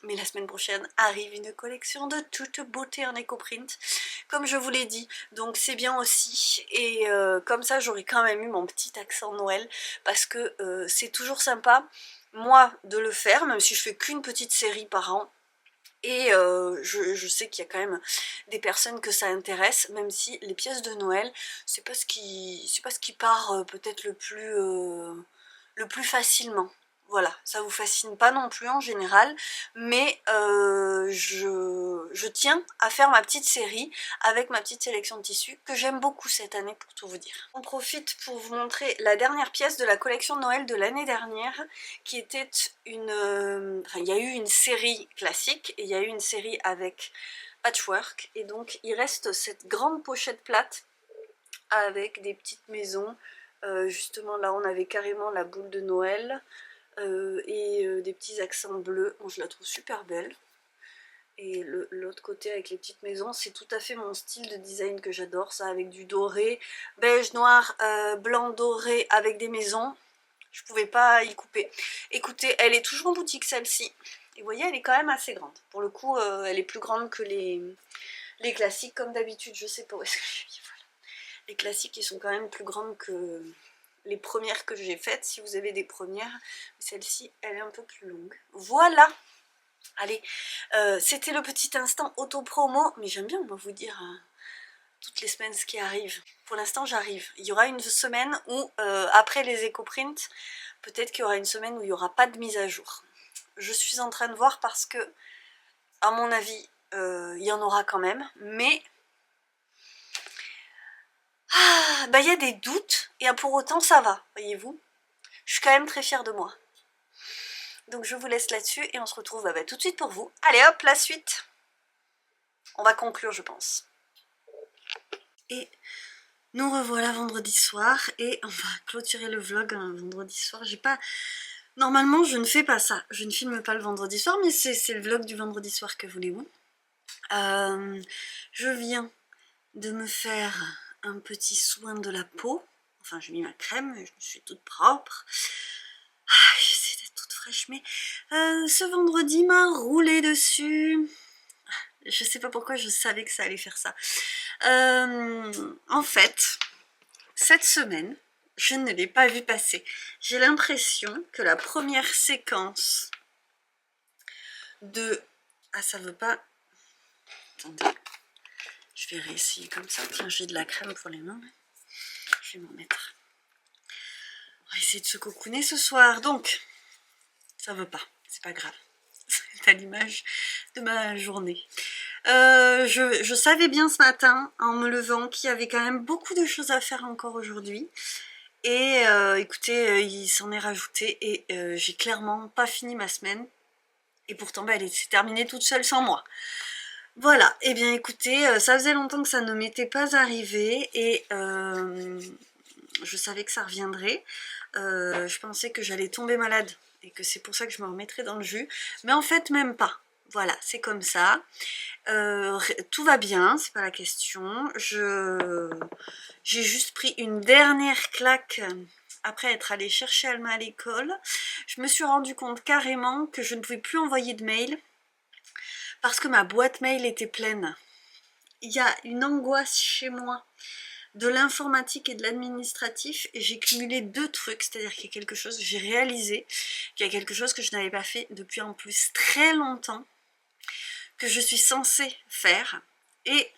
mais la semaine prochaine arrive une collection de toute beauté en éco-print, comme je vous l'ai dit, donc c'est bien aussi. Et comme ça j'aurais quand même eu mon petit accent Noël, parce que c'est toujours sympa, moi, de le faire, même si je fais qu'une petite série par an. Et je sais qu'il y a quand même des personnes que ça intéresse, même si les pièces de Noël, c'est pas ce qui part peut-être le plus facilement. Voilà, ça vous fascine pas non plus en général, mais je je tiens à faire ma petite série avec ma petite sélection de tissus que j'aime beaucoup cette année pour tout vous dire. On profite pour vous montrer la dernière pièce de la collection de Noël de l'année dernière qui était une... il y a eu une série classique et il y a eu une série avec patchwork et donc il reste cette grande pochette plate avec des petites maisons. Justement là on avait carrément la boule de Noël et des petits accents bleus. Bon, je la trouve super belle. Et l'autre côté avec les petites maisons, c'est tout à fait mon style de design que j'adore, ça, avec du doré, beige, noir, blanc, doré, avec des maisons. Je pouvais pas y couper. Écoutez, elle est toujours en boutique celle-ci. Et vous voyez, elle est quand même assez grande. Pour le coup, elle est plus grande que les classiques comme d'habitude. Je sais pas où est-ce que je suis. Voilà. Les classiques, ils sont quand même plus grandes que les premières que j'ai faites, si vous avez des premières. Celle-ci, elle est un peu plus longue. Voilà! Allez, c'était le petit instant auto-promo, mais j'aime bien moi vous dire toutes les semaines ce qui arrive. Pour l'instant j'arrive. Il y aura une semaine où, après les éco-prints, peut-être qu'il y aura une semaine où il n'y aura pas de mise à jour. Je suis en train de voir parce que, à mon avis, il y en aura quand même, mais... bah il y a des doutes, et pour autant ça va, voyez-vous. Je suis quand même très fière de moi. Donc je vous laisse là-dessus et on se retrouve tout de suite pour vous. Allez hop, la suite. On va conclure je pense. Et nous revoilà vendredi soir et on va clôturer le vlog un vendredi soir. J'ai pas... Normalement je ne fais pas ça. Je ne filme pas le vendredi soir, mais c'est le vlog du vendredi soir, que voulez-vous. Je viens de me faire un petit soin de la peau. Enfin j'ai mis ma crème, je me suis toute propre. J'essaie d'être toute fraîche, mais ce vendredi m'a roulé dessus. Je sais pas pourquoi, je savais que ça allait faire ça. En fait, cette semaine, je ne l'ai pas vu passer. J'ai l'impression que la première séquence de... Ah, ça veut pas... Attendez, je vais réessayer comme ça. Tiens, j'ai de la crème pour les mains. Je vais m'en mettre. On va essayer de se cocooner ce soir. Donc, ça veut pas, c'est pas grave. C'est à l'image de ma journée. Je savais bien ce matin, en me levant, qu'il y avait quand même beaucoup de choses à faire encore aujourd'hui. Et écoutez, il s'en est rajouté et j'ai clairement pas fini ma semaine. Et pourtant, elle s'est terminée toute seule sans moi. Voilà, et bien écoutez, ça faisait longtemps que ça ne m'était pas arrivé et je savais que ça reviendrait. Je pensais que j'allais tomber malade et que c'est pour ça que je me remettrais dans le jus. Mais en fait, même pas. Voilà, c'est comme ça. Tout va bien, c'est pas la question. J'ai juste pris une dernière claque après être allée chercher Alma à l'école. Je me suis rendu compte carrément que je ne pouvais plus envoyer de mail parce que ma boîte mail était pleine. Il y a une angoisse chez moi de l'informatique et de l'administratif et j'ai cumulé deux trucs, c'est-à-dire qu'il y a quelque chose, j'ai réalisé qu'il y a quelque chose que je n'avais pas fait depuis en plus très longtemps, que je suis censée faire, et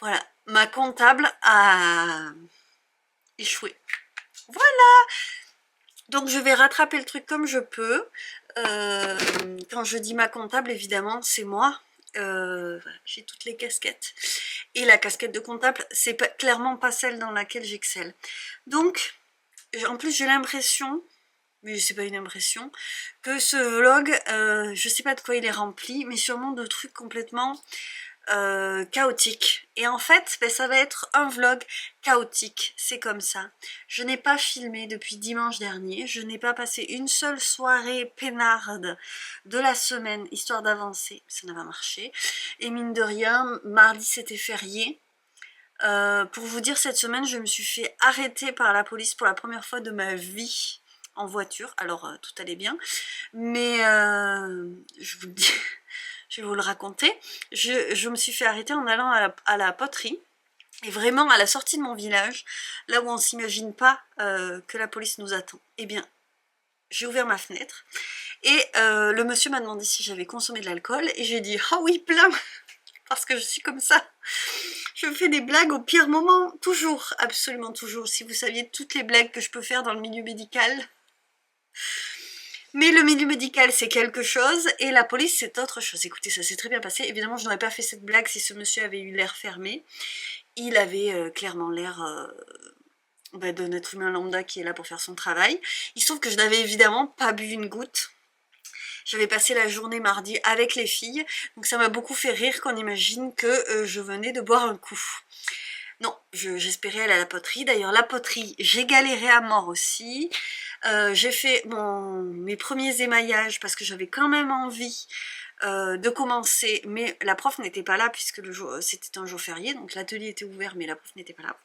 voilà, ma comptable a échoué. Voilà, donc je vais rattraper le truc comme je peux. Quand je dis ma comptable, évidemment, c'est moi. J'ai toutes les casquettes. Et la casquette de comptable, c'est clairement pas celle dans laquelle j'excelle. Donc, en plus, j'ai l'impression, mais c'est pas une impression, que ce vlog, je sais pas de quoi il est rempli, mais sûrement de trucs complètement chaotiques. Et en fait, ça va être un vlog chaotique, c'est comme ça. Je n'ai pas filmé depuis dimanche dernier, je n'ai pas passé une seule soirée peinarde de la semaine, histoire d'avancer, ça n'a pas marché. Et mine de rien, mardi c'était férié. Pour vous dire, cette semaine, je me suis fait arrêter par la police pour la première fois de ma vie en voiture. Alors, tout allait bien, mais je vous le dis, je vais vous le raconter. Je me suis fait arrêter en allant à la poterie, et vraiment à la sortie de mon village, là où on ne s'imagine pas que la police nous attend. Eh bien, j'ai ouvert ma fenêtre, et le monsieur m'a demandé si j'avais consommé de l'alcool, et j'ai dit « Ah oui, plein !» parce que je suis comme ça. Je fais des blagues au pire moment, toujours, absolument toujours. Si vous saviez toutes les blagues que je peux faire dans le milieu médical. Mais le milieu médical, c'est quelque chose, et la police, c'est autre chose. Écoutez, ça s'est très bien passé. Évidemment, je n'aurais pas fait cette blague si ce monsieur avait eu l'air fermé. Il avait clairement l'air d'un être humain lambda qui est là pour faire son travail. Il se trouve que je n'avais évidemment pas bu une goutte. J'avais passé la journée mardi avec les filles, donc ça m'a beaucoup fait rire qu'on imagine que je venais de boire un coup. Non, j'espérais aller à la poterie. D'ailleurs, la poterie, j'ai galéré à mort aussi. J'ai fait mes premiers émaillages parce que j'avais quand même envie de commencer, mais la prof n'était pas là puisque c'était un jour férié, donc l'atelier était ouvert, mais la prof n'était pas là.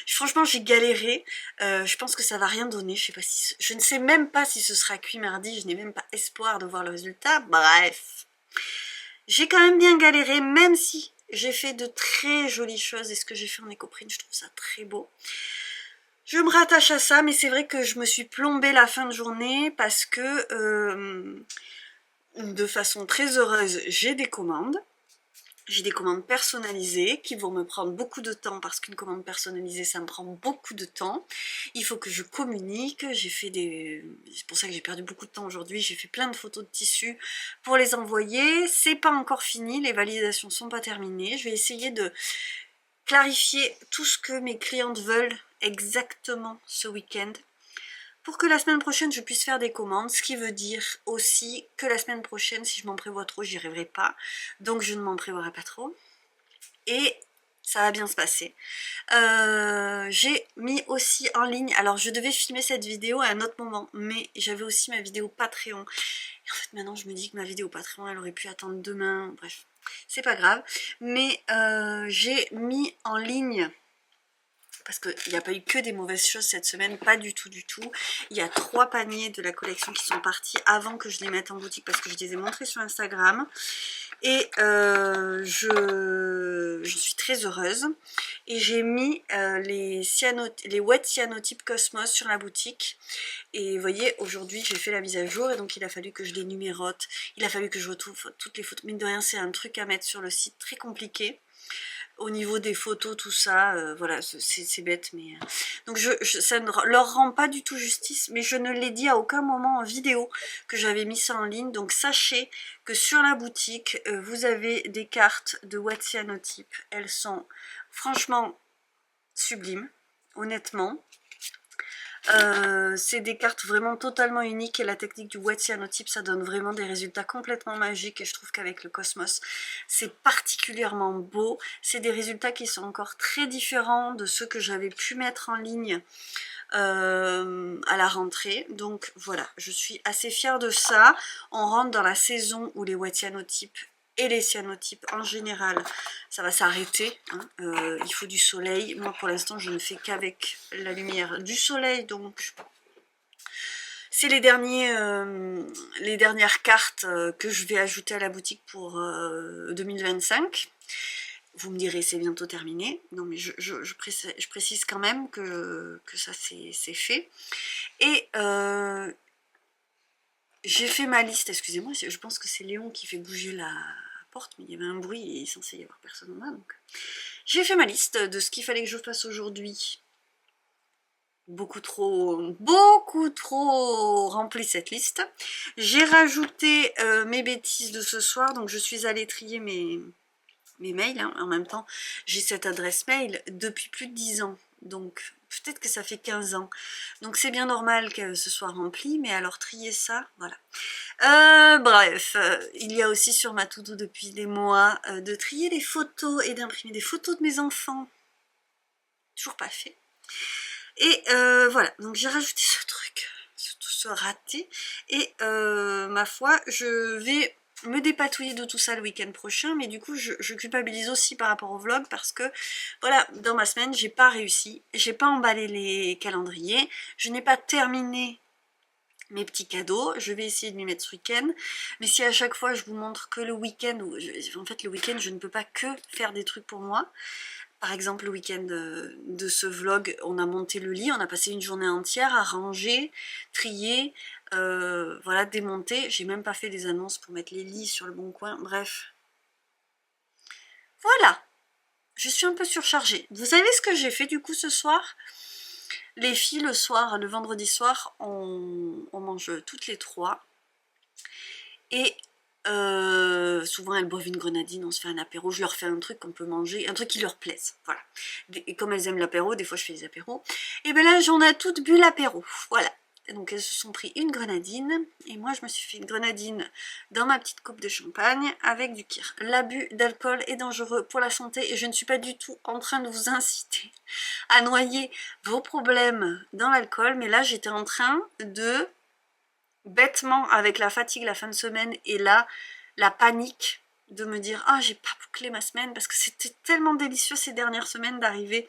Franchement, j'ai galéré. Je pense que ça va rien donner. Je ne sais même pas si ce sera cuit mardi. Je n'ai même pas espoir de voir le résultat. Bref, j'ai quand même bien galéré, même si j'ai fait de très jolies choses. Et ce que j'ai fait en écoprine, je trouve ça très beau. Je me rattache à ça, mais c'est vrai que je me suis plombée la fin de journée parce que de façon très heureuse, j'ai des commandes. J'ai des commandes personnalisées qui vont me prendre beaucoup de temps parce qu'une commande personnalisée, ça me prend beaucoup de temps. Il faut que je communique. C'est pour ça que j'ai perdu beaucoup de temps aujourd'hui. J'ai fait plein de photos de tissus pour les envoyer. C'est pas encore fini. Les validations sont pas terminées. Je vais essayer de clarifier tout ce que mes clientes veulent exactement ce week-end, pour que la semaine prochaine je puisse faire des commandes, ce qui veut dire aussi que la semaine prochaine, si je m'en prévois trop, j'y arriverai pas, donc je ne m'en prévoirai pas trop, et ça va bien se passer. J'ai mis aussi en ligne, alors je devais filmer cette vidéo à un autre moment, mais j'avais aussi ma vidéo Patreon, et en fait maintenant je me dis que ma vidéo Patreon, elle aurait pu attendre demain, bref, c'est pas grave, mais j'ai mis en ligne, parce qu'il n'y a pas eu que des mauvaises choses cette semaine, pas du tout du tout. Il y a 3 paniers de la collection qui sont partis avant que je les mette en boutique parce que je les ai montrés sur Instagram. Et je suis très heureuse. Et j'ai mis les wet cyanotypes Cosmos sur la boutique. Et vous voyez, aujourd'hui j'ai fait la mise à jour et donc il a fallu que je les numérote. Il a fallu que je retrouve toutes les photos. Mine de rien, c'est un truc à mettre sur le site très compliqué. Au niveau des photos, tout ça, voilà, c'est bête, mais... Donc ça ne leur rend pas du tout justice, mais je ne l'ai dit à aucun moment en vidéo que j'avais mis ça en ligne. Donc sachez que sur la boutique, vous avez des cartes de wet cyanotype. Elles sont franchement sublimes, honnêtement. C'est des cartes vraiment totalement uniques et la technique du wet cyanotype, ça donne vraiment des résultats complètement magiques et je trouve qu'avec le Cosmos c'est particulièrement beau. C'est des résultats qui sont encore très différents de ceux que j'avais pu mettre en ligne à la rentrée, donc voilà, je suis assez fière de ça. On rentre dans la saison où les wet cyanotypes et les cyanotypes en général, ça va s'arrêter, hein. Il faut du soleil. Moi pour l'instant je ne fais qu'avec la lumière du soleil, donc c'est les dernières cartes que je vais ajouter à la boutique pour 2025. Vous me direz c'est bientôt terminé, non mais je précise quand même que ça c'est fait. Et j'ai fait ma liste, excusez-moi, je pense que c'est Léon qui fait bouger la porte, mais il y avait un bruit et il est censé y avoir personne en bas, donc... J'ai fait ma liste de ce qu'il fallait que je fasse aujourd'hui. Beaucoup trop rempli cette liste. J'ai rajouté mes bêtises de ce soir, donc je suis allée trier mes mails, hein. En même temps, j'ai cette adresse mail depuis plus de 10 ans, donc... Peut-être que ça fait 15 ans, donc c'est bien normal que ce soit rempli, mais alors trier ça, voilà. Bref, il y a aussi sur ma to-do depuis des mois de trier les photos et d'imprimer des photos de mes enfants. Toujours pas fait. Et voilà, donc j'ai rajouté ce truc, tout ce raté, et ma foi, je vais me dépatouiller de tout ça le week-end prochain, mais du coup je culpabilise aussi par rapport au vlog parce que voilà, dans ma semaine j'ai pas réussi, j'ai pas emballé les calendriers, je n'ai pas terminé mes petits cadeaux, je vais essayer de m'y mettre ce week-end, mais si à chaque fois je vous montre que le week-end, en fait le week-end je ne peux pas que faire des trucs pour moi. Par exemple, le week-end de ce vlog, on a monté le lit, on a passé une journée entière à ranger, trier, voilà, démonter. J'ai même pas fait des annonces pour mettre les lits sur le bon coin, bref. Voilà, je suis un peu surchargée. Vous savez ce que j'ai fait du coup ce soir? Les filles, le soir, le vendredi soir, on mange toutes les trois. Et souvent elles boivent une grenadine, on se fait un apéro, je leur fais un truc qu'on peut manger, un truc qui leur plaise, voilà. Et comme elles aiment l'apéro, des fois je fais des apéros. Et bien là, j'en ai toutes bu l'apéro, voilà. Et donc elles se sont pris une grenadine, et moi je me suis fait une grenadine dans ma petite coupe de champagne avec du kir. L'abus d'alcool est dangereux pour la santé, et je ne suis pas du tout en train de vous inciter à noyer vos problèmes dans l'alcool, mais là j'étais en train de... bêtement, avec la fatigue la fin de semaine et là la panique de me dire ah j'ai pas bouclé ma semaine, parce que c'était tellement délicieux ces dernières semaines d'arriver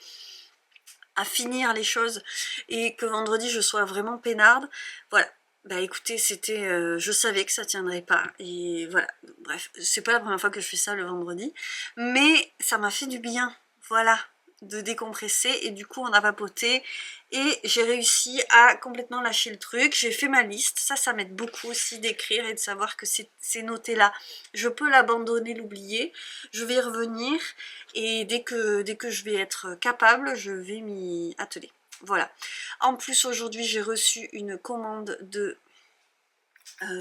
à finir les choses et que vendredi je sois vraiment peinarde. Voilà, bah écoutez, c'était je savais que ça tiendrait pas, et voilà, bref, c'est pas la première fois que je fais ça le vendredi, mais ça m'a fait du bien, voilà, de décompresser. Et du coup on a papoté et j'ai réussi à complètement lâcher le truc. J'ai fait ma liste, ça m'aide beaucoup aussi d'écrire et de savoir que c'est noté là, je peux l'abandonner, l'oublier, je vais y revenir, et dès que je vais être capable, je vais m'y atteler. Voilà. En plus aujourd'hui j'ai reçu une commande de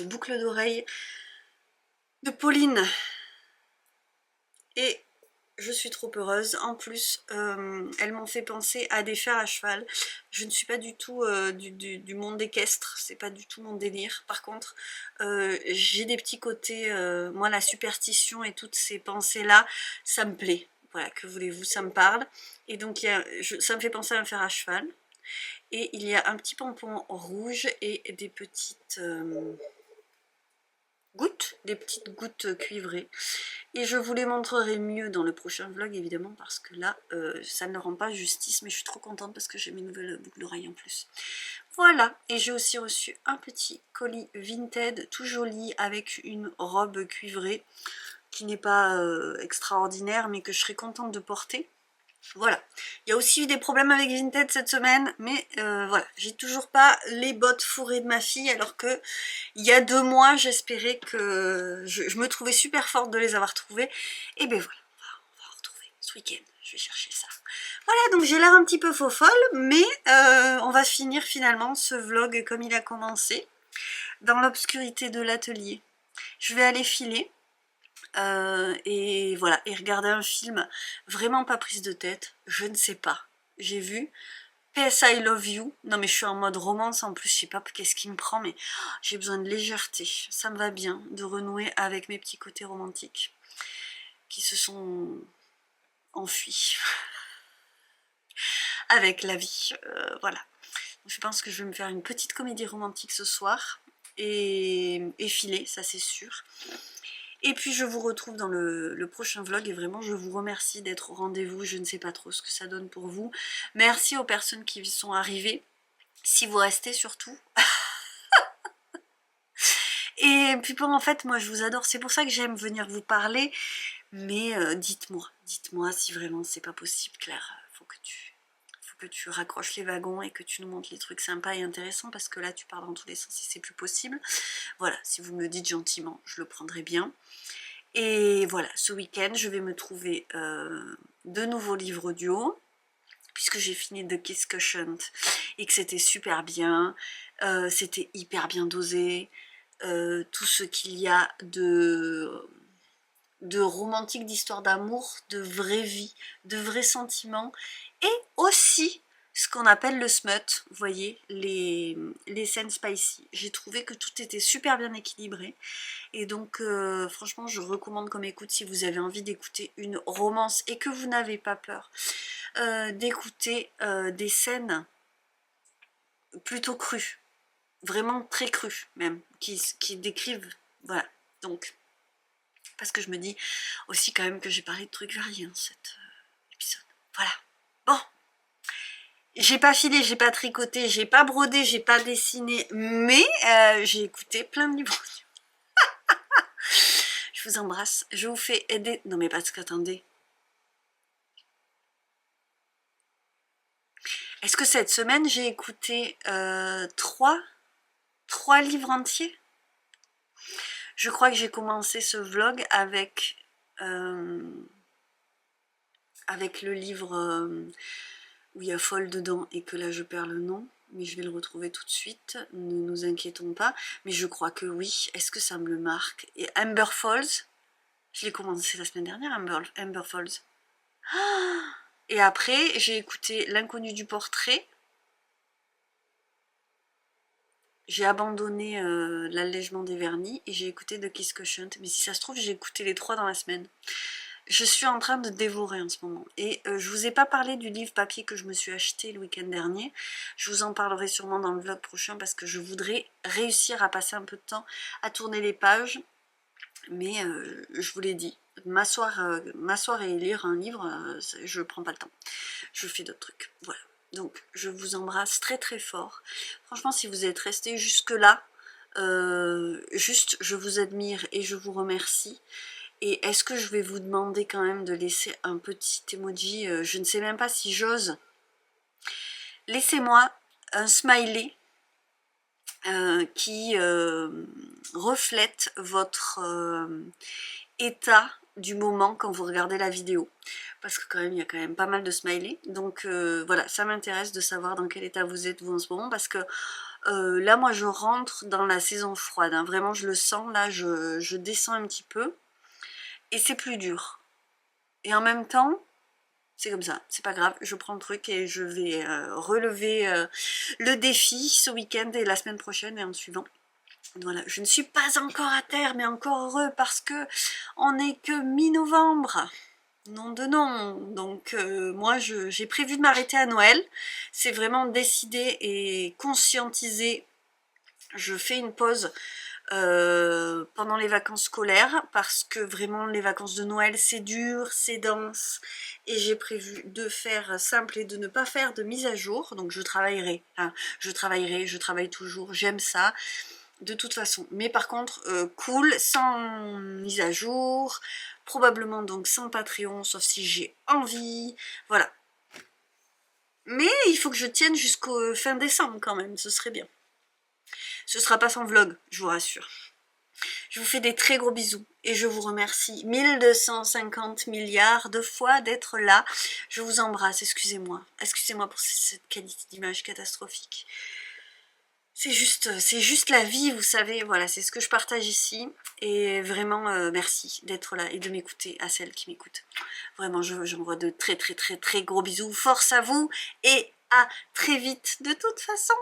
boucles d'oreilles de Pauline et je suis trop heureuse. En plus, elles m'ont fait penser à des fers à cheval. Je ne suis pas du tout du monde équestre, c'est pas du tout mon délire. Par contre, j'ai des petits côtés, moi la superstition et toutes ces pensées-là, ça me plaît. Voilà, que voulez-vous, ça me parle. Et donc ça me fait penser à un fer à cheval. Et il y a un petit pompon rouge et des petites... gouttes, des petites gouttes cuivrées, et je vous les montrerai mieux dans le prochain vlog évidemment, parce que là ça ne rend pas justice, mais je suis trop contente parce que j'ai mes nouvelles boucles d'oreilles en plus. Voilà, et j'ai aussi reçu un petit colis Vinted tout joli avec une robe cuivrée qui n'est pas extraordinaire, mais que je serais contente de porter. Voilà, il y a aussi eu des problèmes avec Vinted cette semaine, mais voilà, j'ai toujours pas les bottes fourrées de ma fille, alors que il y a 2 mois j'espérais que je me trouvais super forte de les avoir trouvées. Et ben voilà, on va retrouver ce week-end, je vais chercher ça. Voilà, donc j'ai l'air un petit peu faux folle, mais on va finir finalement ce vlog comme il a commencé, dans l'obscurité de l'atelier. Je vais aller filer. Et voilà, et regarder un film vraiment pas prise de tête, je ne sais pas, j'ai vu PS I Love You, non mais je suis en mode romance en plus, je sais pas qu'est-ce qui me prend, mais j'ai besoin de légèreté, ça me va bien de renouer avec mes petits côtés romantiques qui se sont enfuis avec la vie, voilà. Je pense que je vais me faire une petite comédie romantique ce soir et filer, ça c'est sûr. Et puis je vous retrouve dans le prochain vlog, et vraiment je vous remercie d'être au rendez-vous. Je ne sais pas trop ce que ça donne pour vous. Merci aux personnes qui sont arrivées, si vous restez surtout. Et puis bon, en fait moi je vous adore, c'est pour ça que j'aime venir vous parler. Mais dites-moi si vraiment c'est pas possible, Claire. Faut que tu raccroches les wagons et que tu nous montres les trucs sympas et intéressants, parce que là tu parles dans tous les sens et c'est plus possible. Voilà, si vous me le dites gentiment, je le prendrai bien. Et voilà, ce week-end, je vais me trouver de nouveaux livres audio, puisque j'ai fini The Kiss Quotient et que c'était super bien, c'était hyper bien dosé, tout ce qu'il y a de romantique, d'histoire d'amour, de vraie vie, de vrais sentiments, et aussi ce qu'on appelle le smut, vous voyez, les scènes spicy. J'ai trouvé que tout était super bien équilibré, et donc franchement je recommande comme écoute, si vous avez envie d'écouter une romance et que vous n'avez pas peur d'écouter des scènes plutôt crues, vraiment très crues même, qui décrivent, voilà, donc parce que je me dis aussi quand même que j'ai parlé de trucs variés dans cet épisode, voilà. Bon, j'ai pas filé, j'ai pas tricoté, j'ai pas brodé, j'ai pas dessiné, mais j'ai écouté plein de livres. Je vous embrasse, je vous fais aider. Non mais parce qu'attendez. Est-ce que cette semaine j'ai écouté 3 livres entiers? Je crois que j'ai commencé ce vlog avec le livre où il y a folle dedans et que là je perds le nom, mais je vais le retrouver tout de suite, ne nous inquiétons pas, mais je crois que oui, est-ce que ça me le marque? Et Amber Falls, je l'ai commencé la semaine dernière, Amber Falls. Ah, et après, j'ai écouté L'inconnu du portrait, j'ai abandonné l'allègement des vernis et j'ai écouté The Kiss Quotient, mais si ça se trouve, j'ai écouté les 3 dans la semaine. Je suis en train de dévorer en ce moment. Et je vous ai pas parlé du livre papier que je me suis acheté le week-end dernier. Je vous en parlerai sûrement dans le vlog prochain parce que je voudrais réussir à passer un peu de temps à tourner les pages. Mais je vous l'ai dit, m'asseoir et lire un livre, je prends pas le temps. Je fais d'autres trucs. Voilà. Donc je vous embrasse très très fort. Franchement, si vous êtes restés jusque là, juste je vous admire et je vous remercie. Et est-ce que je vais vous demander quand même de laisser un petit emoji, je ne sais même pas si j'ose. Laissez-moi un smiley qui reflète votre état du moment quand vous regardez la vidéo. Parce que quand même, il y a quand même pas mal de smileys. Donc voilà, ça m'intéresse de savoir dans quel état vous êtes vous en ce moment. Parce que là, moi, je rentre dans la saison froide. Hein. Vraiment, je le sens. Là, je descends un petit peu. Et c'est plus dur. Et en même temps, c'est comme ça, c'est pas grave, je prends le truc et je vais relever le défi ce week-end et la semaine prochaine et en suivant. Voilà, je ne suis pas encore à terre, mais encore heureux parce que on n'est que mi-novembre. Non de non. Donc moi, j'ai prévu de m'arrêter à Noël. C'est vraiment décidé et conscientisé. Je fais une pause pendant les vacances scolaires parce que vraiment les vacances de Noël c'est dur, c'est dense et j'ai prévu de faire simple et de ne pas faire de mise à jour. Donc je travaillerai, hein, je travaille toujours, j'aime ça de toute façon, mais par contre cool, sans mise à jour, probablement donc sans Patreon sauf si j'ai envie, voilà. Mais il faut que je tienne jusqu'au fin décembre quand même, ce serait bien. Ce sera pas sans vlog, je vous rassure. Je vous fais des très gros bisous et je vous remercie 1250 milliards de fois d'être là. Je vous embrasse, excusez-moi. Excusez-moi pour cette qualité d'image catastrophique. C'est juste la vie, vous savez, voilà, c'est ce que je partage ici. Et vraiment, merci d'être là et de m'écouter, à celles qui m'écoutent. Vraiment, j'envoie de très très très très gros bisous. Force à vous et à très vite de toute façon.